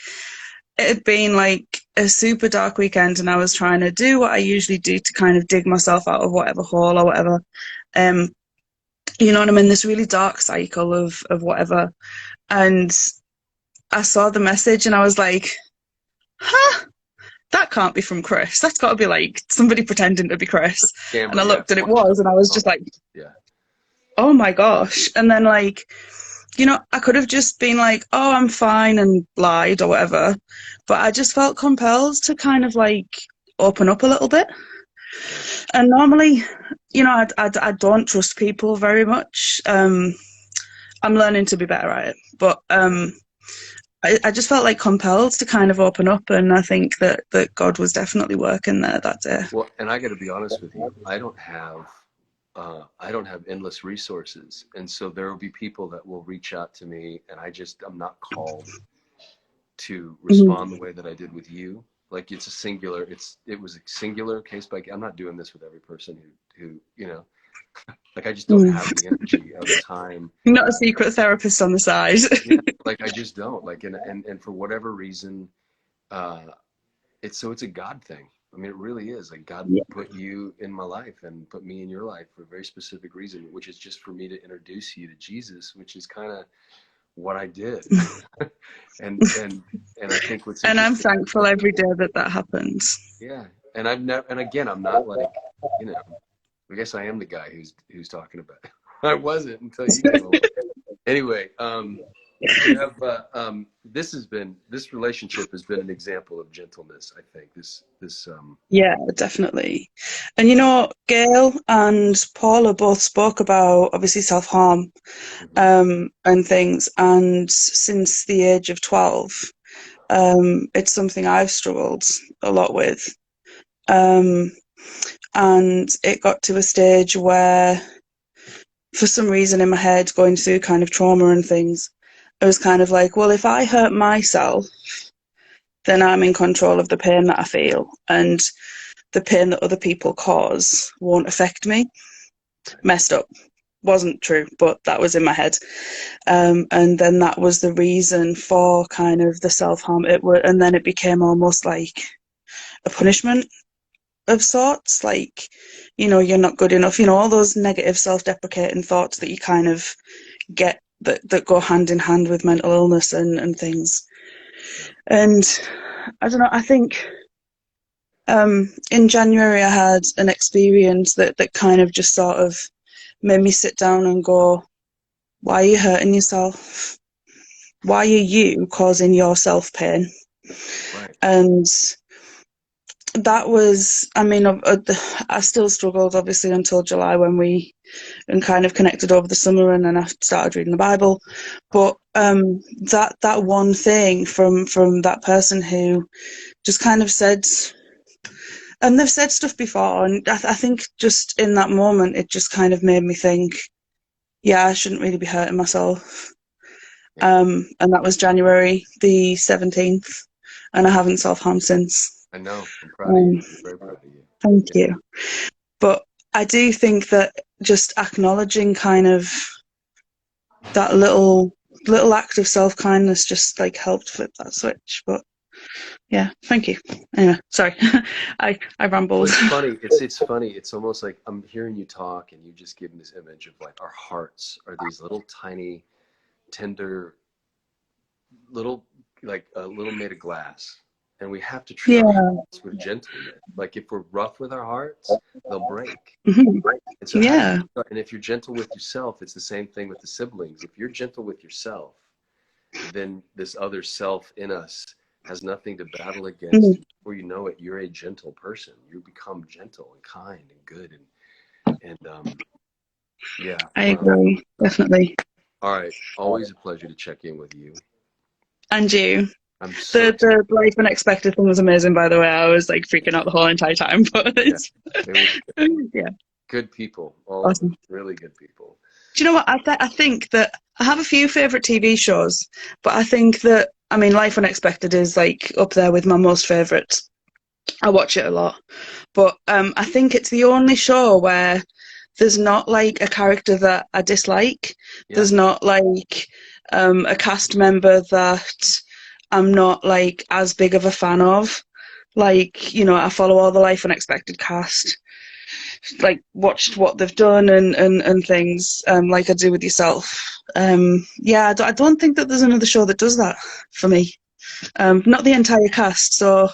it had been like a super dark weekend and I was trying to do what I usually do to kind of dig myself out of whatever hole or whatever. You know what I mean? This really dark cycle of whatever. And I saw the message and I was like, that can't be from Chris. That's got to be like somebody pretending to be Chris. And I looked and it was, and I was just like, oh my gosh. And then, like, you know, I could have just been like, oh, I'm fine, and lied or whatever. But I just felt compelled to kind of like open up a little bit. And normally, you know, I don't trust people very much. I'm learning to be better at it. But I just felt like compelled to kind of open up, and I think that God was definitely working there that day. Well, and I got to be honest with you, I don't have endless resources, and so there will be people that will reach out to me, and I'm not called to respond the way that I did with you. Like it was a singular case by case. I'm not doing this with every person who like I just don't have the energy or the time. Not a secret therapist on the side. Yeah, like I just don't like, and for whatever reason, it's a God thing. I mean, it really is. Like God Yeah. put you in my life and put me in your life for a very specific reason, which is just for me to introduce you to Jesus, which is kind of what I did. and I think what's And I'm interesting. thankful every day that happens. Yeah, and again, I'm not like, I guess I am the guy who's talking about it. I wasn't until you came along. Anyway, you have this relationship has been an example of gentleness. I think this. Yeah, definitely. And Gail and Paula both spoke about obviously self-harm and things. And since the age of 12, it's something I've struggled a lot with. And it got to a stage where, for some reason in my head, going through kind of trauma and things, I was kind of like, well, if I hurt myself, then I'm in control of the pain that I feel, and the pain that other people cause won't affect me. Messed up. Wasn't true, but that was in my head. And then that was the reason for kind of the self-harm. And then it became almost like a punishment of sorts, like, you're not good enough, all those negative self-deprecating thoughts that you kind of get that go hand in hand with mental illness and things. And I don't know, I think in January I had an experience that kind of just sort of made me sit down and go, why are you hurting yourself? Why are you causing yourself pain? Right. And that was, I mean, I still struggled obviously until July when we kind of connected over the summer, and then I started reading the Bible. But that one thing from that person who just kind of said, and they've said stuff before, and I think just in that moment it just kind of made me think, yeah, I shouldn't really be hurting myself. And that was January the 17th, and I haven't self-harmed since. I know. I'm proud of you. I'm very proud of you. Thank you. But I do think that just acknowledging kind of that little act of self-kindness just like helped flip that switch. But yeah, thank you. Anyway, sorry. I rambled. Well, it's funny. It's funny. It's almost like I'm hearing you talk and you just give me this image of like our hearts are these little tiny, tender, little made of glass. And we have to treat our hearts with gentleness. Like if we're rough with our hearts, they'll break. Mm-hmm. And so and if you're gentle with yourself, it's the same thing with the siblings. If you're gentle with yourself, then this other self in us has nothing to battle against. Before you know it, you're a gentle person. You become gentle and kind and good. And yeah. I agree, definitely. All right. Always a pleasure to check in with you. And you. I'm so the Life Unexpected thing was amazing, by the way. I was like freaking out the whole entire time, but yeah. Good people. All awesome. Really good people. Do you know what? I think that I have a few favourite TV shows, but I think that, I mean, Life Unexpected is like up there with my most favourites. I watch it a lot. But I think it's the only show where there's not like a character that I dislike. Yeah. There's not like a cast member that I'm not like as big of a fan of. Like, I follow all the Life Unexpected cast, like watched what they've done and things, like I do with yourself. Yeah, I don't think that there's another show that does that for me. Not the entire cast, so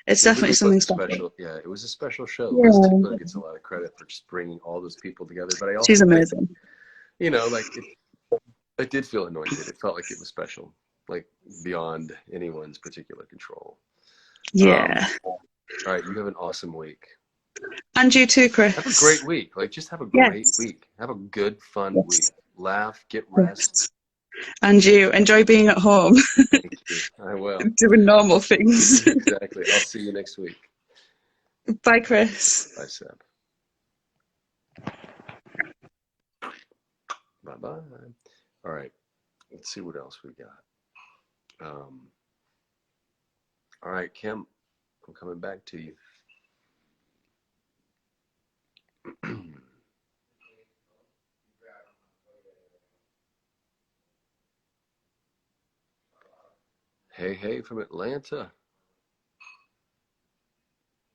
it's definitely something special. Yeah, it was a special show. Yeah. Liz Taylor gets a lot of credit for just bringing all those people together, but I also she's amazing. Like it did feel anointed. It felt like it was special, like beyond anyone's particular control. Yeah. All right, you have an awesome week. And you too, Chris. Have a great week. Like, just have a great week. Have a good, fun week. Laugh, get rest. And you enjoy being at home, Thank you. I will. doing normal things. Exactly. I'll see you next week. Bye, Chris. Bye, Seb. Bye-bye. All right. Let's see what else we got. All right, Kim, I'm coming back to you. Hey from Atlanta.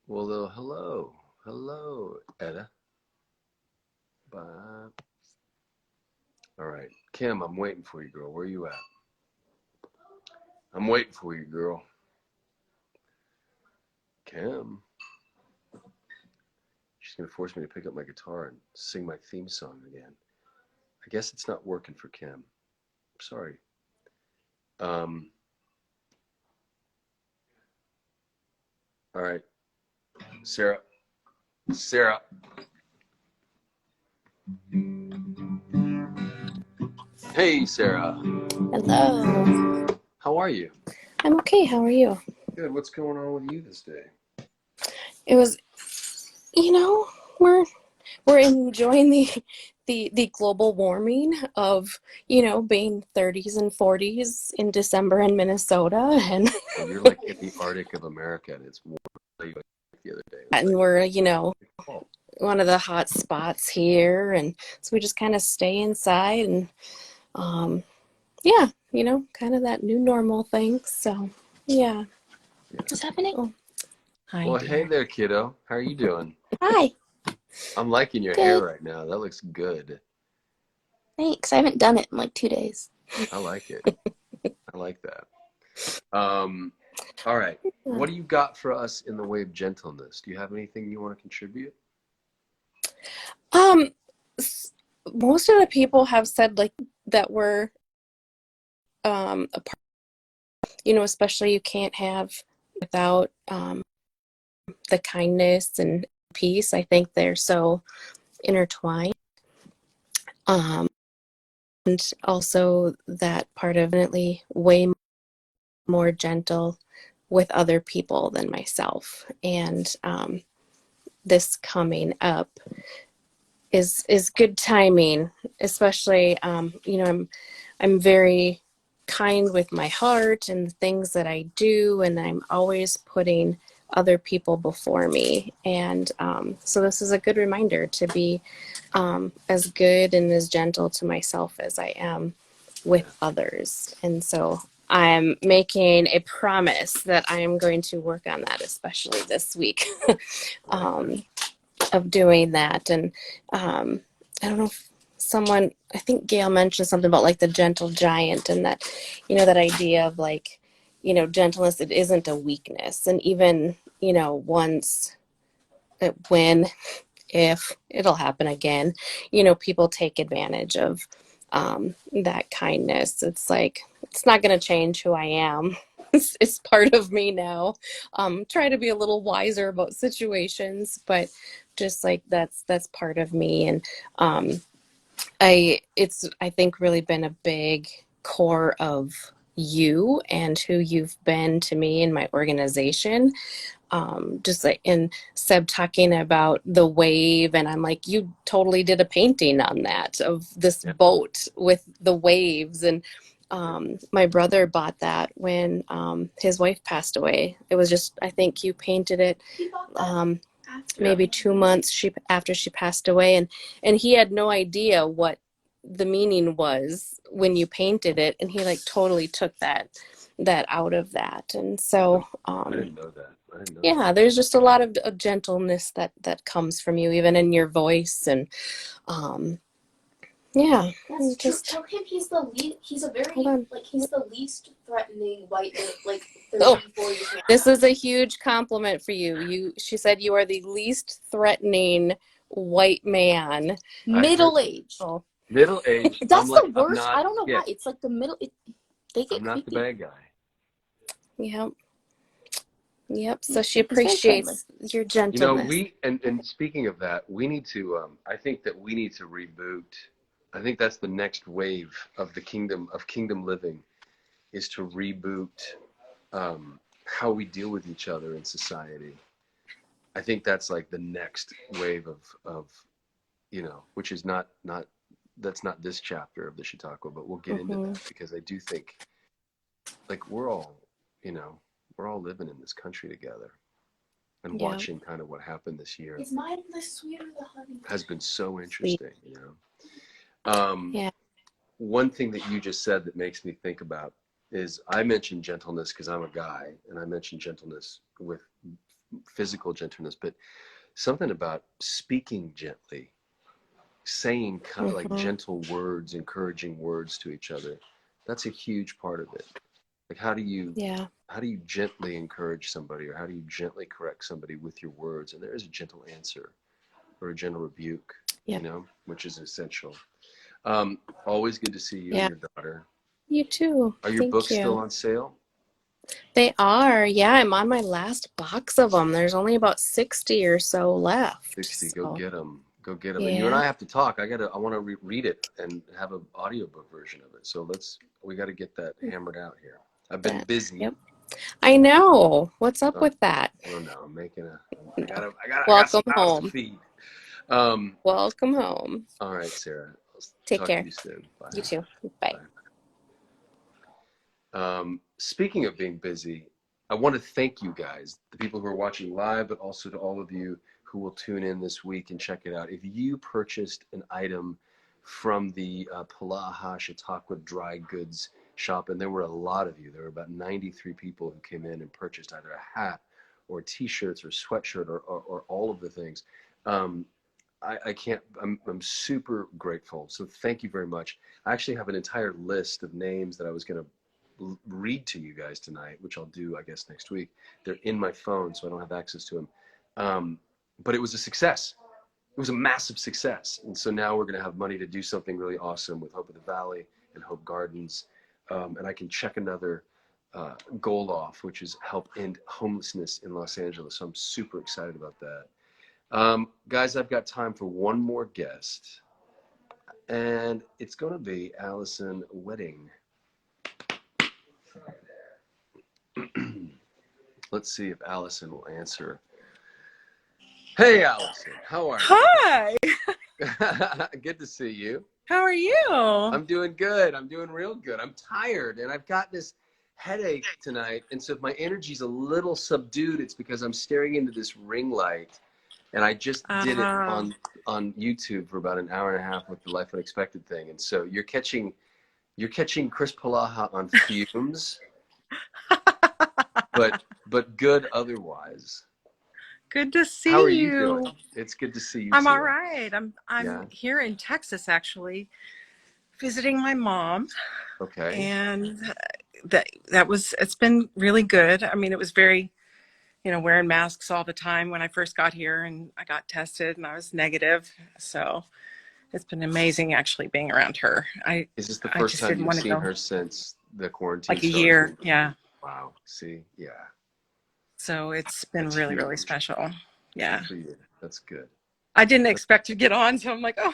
Well, hello, Etta. Bye. All right, Kim, I'm waiting for you, girl. Where you at? I'm waiting for you, girl. Kim. She's gonna force me to pick up my guitar and sing my theme song again. I guess it's not working for Kim. I'm sorry. All right, Sarah. Hey, Sarah. Hello. How are you? I'm okay. How are you? Good. What's going on with you this day? It was, we're enjoying the global warming of, being 30s and 40s in December in Minnesota, and Well, you're like in the Arctic of America, and it's warm like the other day. and we're, one of the hot spots here, and so we just kind of stay inside and yeah, kind of that new normal thing. So yeah. What's happening? Oh. Hi, Well, dear. hey there, kiddo. How are you doing? Hi. I'm liking your hair right now. That looks good. Thanks. I haven't done it in like 2 days. I like it. I like that. All right. What do you got for us in the way of gentleness? Do you have anything you want to contribute? Most of the people have said like that we're a part, especially you can't have without the kindness and peace. I think they're so intertwined. And also that part of definitely way more gentle with other people than myself. And this coming up is good timing, especially I'm very kind with my heart and the things that I do, and I'm always putting other people before me. And so this is a good reminder to be as good and as gentle to myself as I am with others. And so I'm making a promise that I am going to work on that, especially this week, of doing that. And I don't know if I think Gail mentioned something about like the gentle giant, and that, that idea of like, gentleness, it isn't a weakness. And even, once, when, if it'll happen again, people take advantage of that kindness. It's like, it's not going to change who I am. It's part of me now. Try to be a little wiser about situations, but just like that's part of me. And I think really been a big core of you and who you've been to me in my organization. Just like in Seb talking about the wave, and I'm like, you totally did a painting on that of this boat with the waves. And my brother bought that when his wife passed away. It was just, I think you painted it maybe 2 months after she passed away, and he had no idea what the meaning was when you painted it, and he like totally took that out of that. And so I didn't know that. there's just a lot of gentleness that comes from you, even in your voice. And That's just true. Tell him he's the least. He's a very he's the least threatening white man, like 40 man. This is a huge compliment for you. She said you are the least threatening white man. Middle age. Oh. Middle age. That's the worst. I don't know why. It's like the middle. They get I'm not creepy. the bad guy. Yep. So she appreciates your gentleness. And speaking of that, we need to. I think that we need to reboot I think that's the next wave of kingdom living, is to reboot how we deal with each other in society. I think that's like the next wave of which is not that's not this chapter of the Chautauqua, but we'll get into that, because I do think like we're all living in this country together, and watching kind of what happened this year. Is mine the sweeter the honey? Has been so interesting, One thing that you just said that makes me think about is, I mentioned gentleness because I'm a guy, and I mentioned gentleness with physical gentleness, but something about speaking gently, saying kind of like gentle words, encouraging words to each other. That's a huge part of it. Like, how do you gently encourage somebody, or how do you gently correct somebody with your words? And there is a gentle answer or a gentle rebuke, which is essential. Always good to see you and your daughter. You too. Are your books still on sale? They are. Yeah, I'm on my last box of them. There's only about 60 or so left. 60. So. Go get them. Go get them. Yeah. And you and I have to talk. I want to read it and have an audiobook version of it. So we got to get that hammered out here. I've been busy. Yep. I know. What's up with that? I don't know. I'm making I got some mouths to feed. Welcome home. All right, Sarah. Take care. To you soon. Bye. You too. Bye. Speaking of being busy, I want to thank you guys, the people who are watching live, but also to all of you who will tune in this week and check it out. If you purchased an item from the Polaha Chautauqua dry goods shop, and there were a lot of you, there were about 93 people who came in and purchased either a hat or t-shirts or sweatshirt or all of the things. I'm super grateful. So thank you very much. I actually have an entire list of names that I was going to read to you guys tonight, which I'll do, I guess, next week. They're in my phone, so I don't have access to them. But it was a success. It was a massive success. And so now we're going to have money to do something really awesome with Hope of the Valley and Hope Gardens. And I can check another goal off, which is help end homelessness in Los Angeles. So I'm super excited about that. Guys, I've got time for one more guest. And it's going to be Allison Wedding. Let's see if Allison will answer. Hey, Allison, how are you? Hi. Good to see you. How are you? I'm doing good. I'm doing real good. I'm tired, and I've got this headache tonight. And so if my energy's a little subdued, it's because I'm staring into this ring light. And I just did it on YouTube for about an hour and a half with the Life Unexpected thing. And so you're catching Chris Polaha on fumes, but good otherwise. Good to see you. How are you doing? It's good to see you. I'm Sarah. all right. I'm here in Texas, actually, visiting my mom. Okay. And it's been really good. I mean, it was very, wearing masks all the time when I first got here, and I got tested and I was negative. So it's been amazing actually being around her. Is this the first time you've seen her since the quarantine? Like a year, yeah. Wow. See, yeah. So it's been really, really special. Yeah. Good for you. That's good. I didn't expect to get on, so I'm like, oh.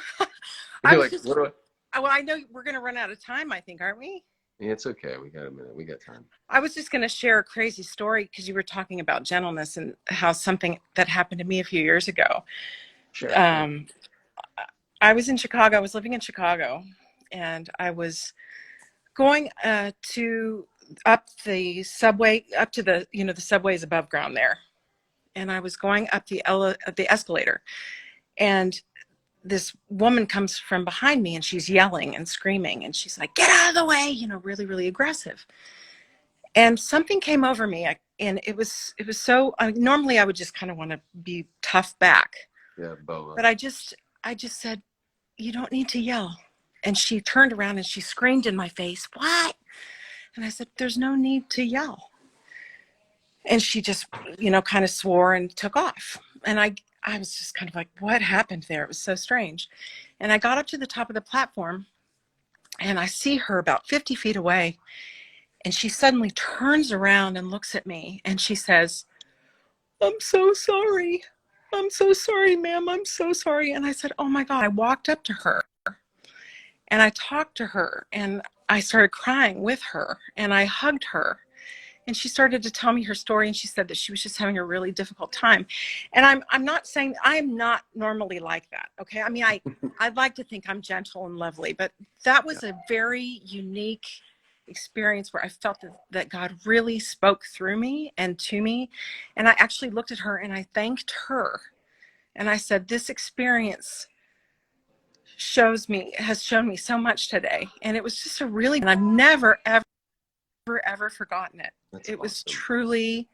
Well, I know we're going to run out of time, I think, aren't we? Yeah, it's okay. We got a minute. We got time. I was just going to share a crazy story because you were talking about gentleness and how something that happened to me a few years ago. Sure. I was in Chicago. I was living in Chicago, and I was going up the subway, up to the subway's above ground there. And I was going up the escalator, and this woman comes from behind me, and she's yelling and screaming, and she's like, "Get out of the way," really, really aggressive. And something came over me, and it was so, normally I would just kind of want to be tough back. Yeah, boa. But I just said, "You don't need to yell." And she turned around and she screamed in my face, "What?" And I said, "There's no need to yell." And she just, kind of swore and took off. And I was just kind of like, what happened there? It was so strange. And I got up to the top of the platform, and I see her about 50 feet away. And she suddenly turns around and looks at me, and she says, "I'm so sorry. I'm so sorry, ma'am. I'm so sorry." And I said, "Oh my God." I walked up to her, And I talked to her and I started crying with her and I hugged her. And she started to tell me her story, and she said that she was just having a really difficult time. And I'm not saying I'm not normally like that. Okay. I mean, I'd like to think I'm gentle and lovely, but that was a very unique experience where I felt that God really spoke through me and to me. And I actually looked at her and I thanked her. And I said, this experience has shown me so much today. And it was just and I've never, ever forgotten it. That's It was awesome. truly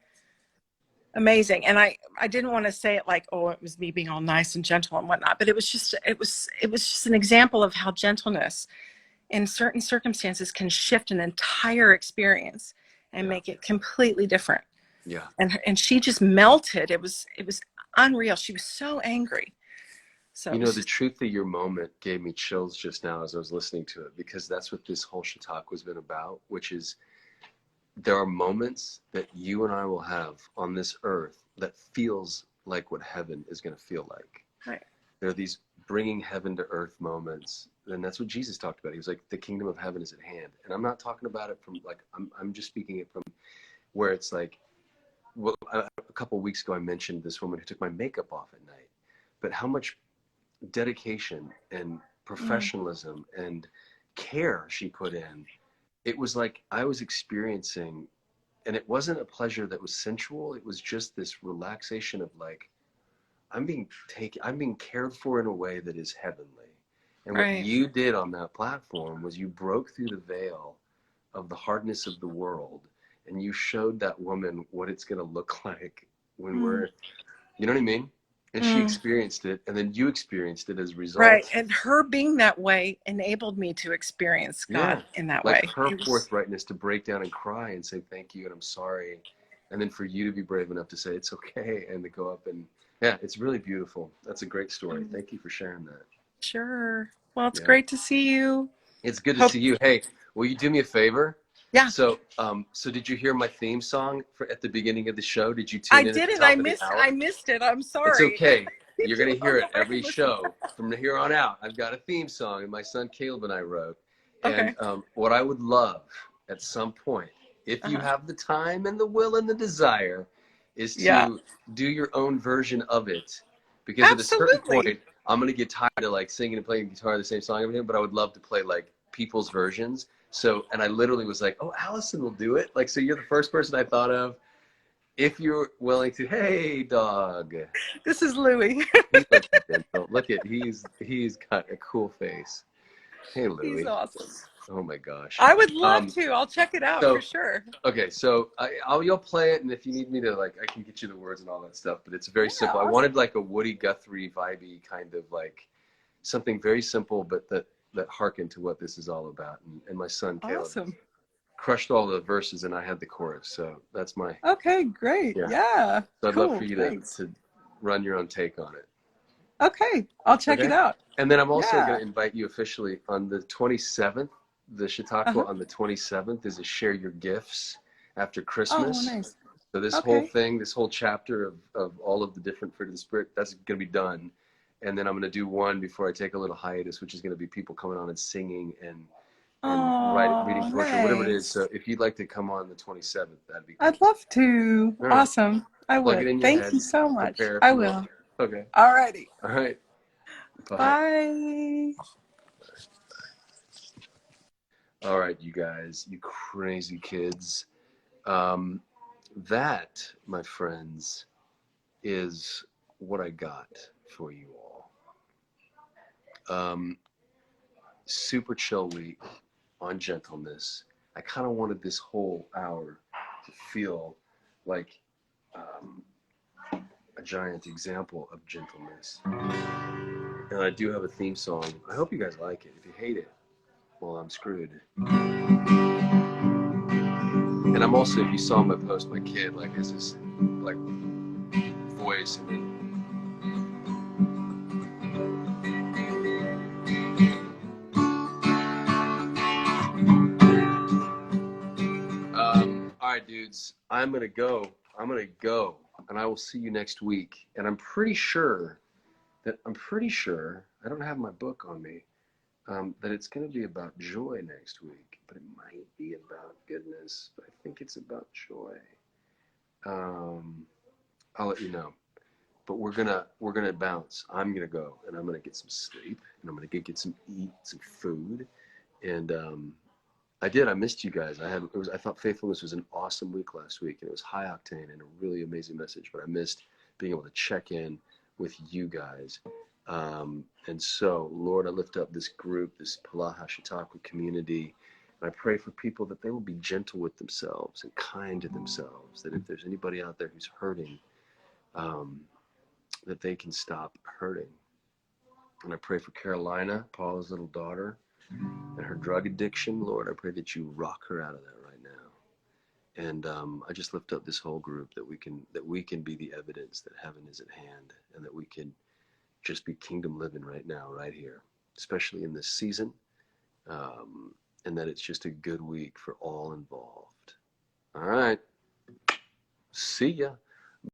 amazing. And I didn't want to say it like, oh, it was me being all nice and gentle and whatnot, but it was just an example of how gentleness in certain circumstances can shift an entire experience and make it completely different. Yeah. And she just melted. It was unreal. She was so angry. So You know, the truth of your moment gave me chills just now as I was listening to it, because that's what this whole Chautauqua has been about, which is there are moments that you and I will have on this earth that feels like what heaven is going to feel like. right. There are these bringing heaven to earth moments. And that's what Jesus talked about. He was like, the kingdom of heaven is at hand. And I'm not talking about it from like, I'm just speaking it from where it's like, well, a couple of weeks ago, I mentioned this woman who took my makeup off at night, but how much dedication and professionalism and care she put in. It was like I was experiencing, and it wasn't a pleasure that was sensual. It was just this relaxation of like, I'm being cared for in a way that is heavenly. And what Right. you did on that platform was you broke through the veil of the hardness of the world, and you showed that woman what it's going to look like when we're, you know what I mean? And she experienced it, and then you experienced it as a Right. result. And her being that way enabled me to experience Yeah. God in that Like way. her forthrightness to break down and cry and say thank you and I'm sorry. And then for you to be brave enough to say it's okay and to go up and, yeah, it's really beautiful. That's a great story. Thank you for sharing that. Sure. Well, it's Yeah. great to see you. It's good to Hope. see you. Hey, will you do me a favor? Yeah. So did you hear my theme song at the beginning of the show? Did you I tune in at the didn't. top of the hour? I missed it. I'm sorry. It's okay. You're going to I'll hear go it back every and listen. show from here on out. I've got a theme song and my son Caleb and I wrote. Okay. And what I would love at some point, if you have the time and the will and the desire, is Yeah. to do your own version of it. Because at a certain Absolutely. point, I'm going to get tired of like singing and playing guitar the same song every time, but I would love to play like people's versions. So, and I literally was like, oh, Allison will do it. Like, so you're the first person I thought of. If you're willing to, hey, dog. This is Louie. He looks gentle. Look at he's got a cool face. Hey, Louie. He's awesome. Oh my gosh. I would love to. I'll check it out So for sure. okay, so you'll play it, and if you need me to like, I can get you the words and all that stuff. But it's very simple. Awesome. I wanted like a Woody Guthrie vibey kind of like something very simple, but that harkened to what this is all about. And my son Caleb crushed all the verses, and I had the chorus. So that's my Okay, great. Yeah. So I'd cool. love for you to run your own take on it. Okay, I'll check it out. And then I'm also going to invite you officially on the 27th. The Chautauqua on the 27th is a Share Your Gifts after Christmas. Oh, nice. So this whole thing, this whole chapter of all of the different fruit of the Spirit, that's going to be done. And then I'm going to do one before I take a little hiatus, which is going to be people coming on and singing and reading poetry, whatever it is. So if you'd like to come on the 27th, that'd be great. I'd love to. All right. Awesome. I Plug it would. in your Thank head. you so much. Prepare I for will. it. Okay. Alrighty. All right. Bye. Bye. All right, you guys, you crazy kids. That, my friends, is what I got for you all. Super chill week on gentleness. I kind of wanted this whole hour to feel like a giant example of gentleness. And I do have a theme song. I hope you guys like it. If you hate it, well, I'm screwed. And I'm also, if you saw my post, my kid like has this like voice and then all right, dudes, I'm gonna go, and I will see you next week. And I'm pretty sure, I don't have my book on me, that it's going to be about joy next week, but it might be about goodness. But I think it's about joy. I'll let you know. But we're gonna bounce. I'm gonna go and I'm gonna get some sleep and I'm gonna get some food. And I missed you guys. I thought faithfulness was an awesome week last week, and it was high octane and a really amazing message. But I missed being able to check in with you guys. And so, Lord, I lift up this group, this Polaha Chautauqua community, and I pray for people that they will be gentle with themselves and kind to themselves. That if there's anybody out there who's hurting, that they can stop hurting. And I pray for Carolina, Paula's little daughter, and her drug addiction. Lord, I pray that you rock her out of that right now. And I just lift up this whole group that we can be the evidence that heaven is at hand, and that we can just be kingdom living right now, right here, especially in this season, and that it's just a good week for all involved. All right. See ya.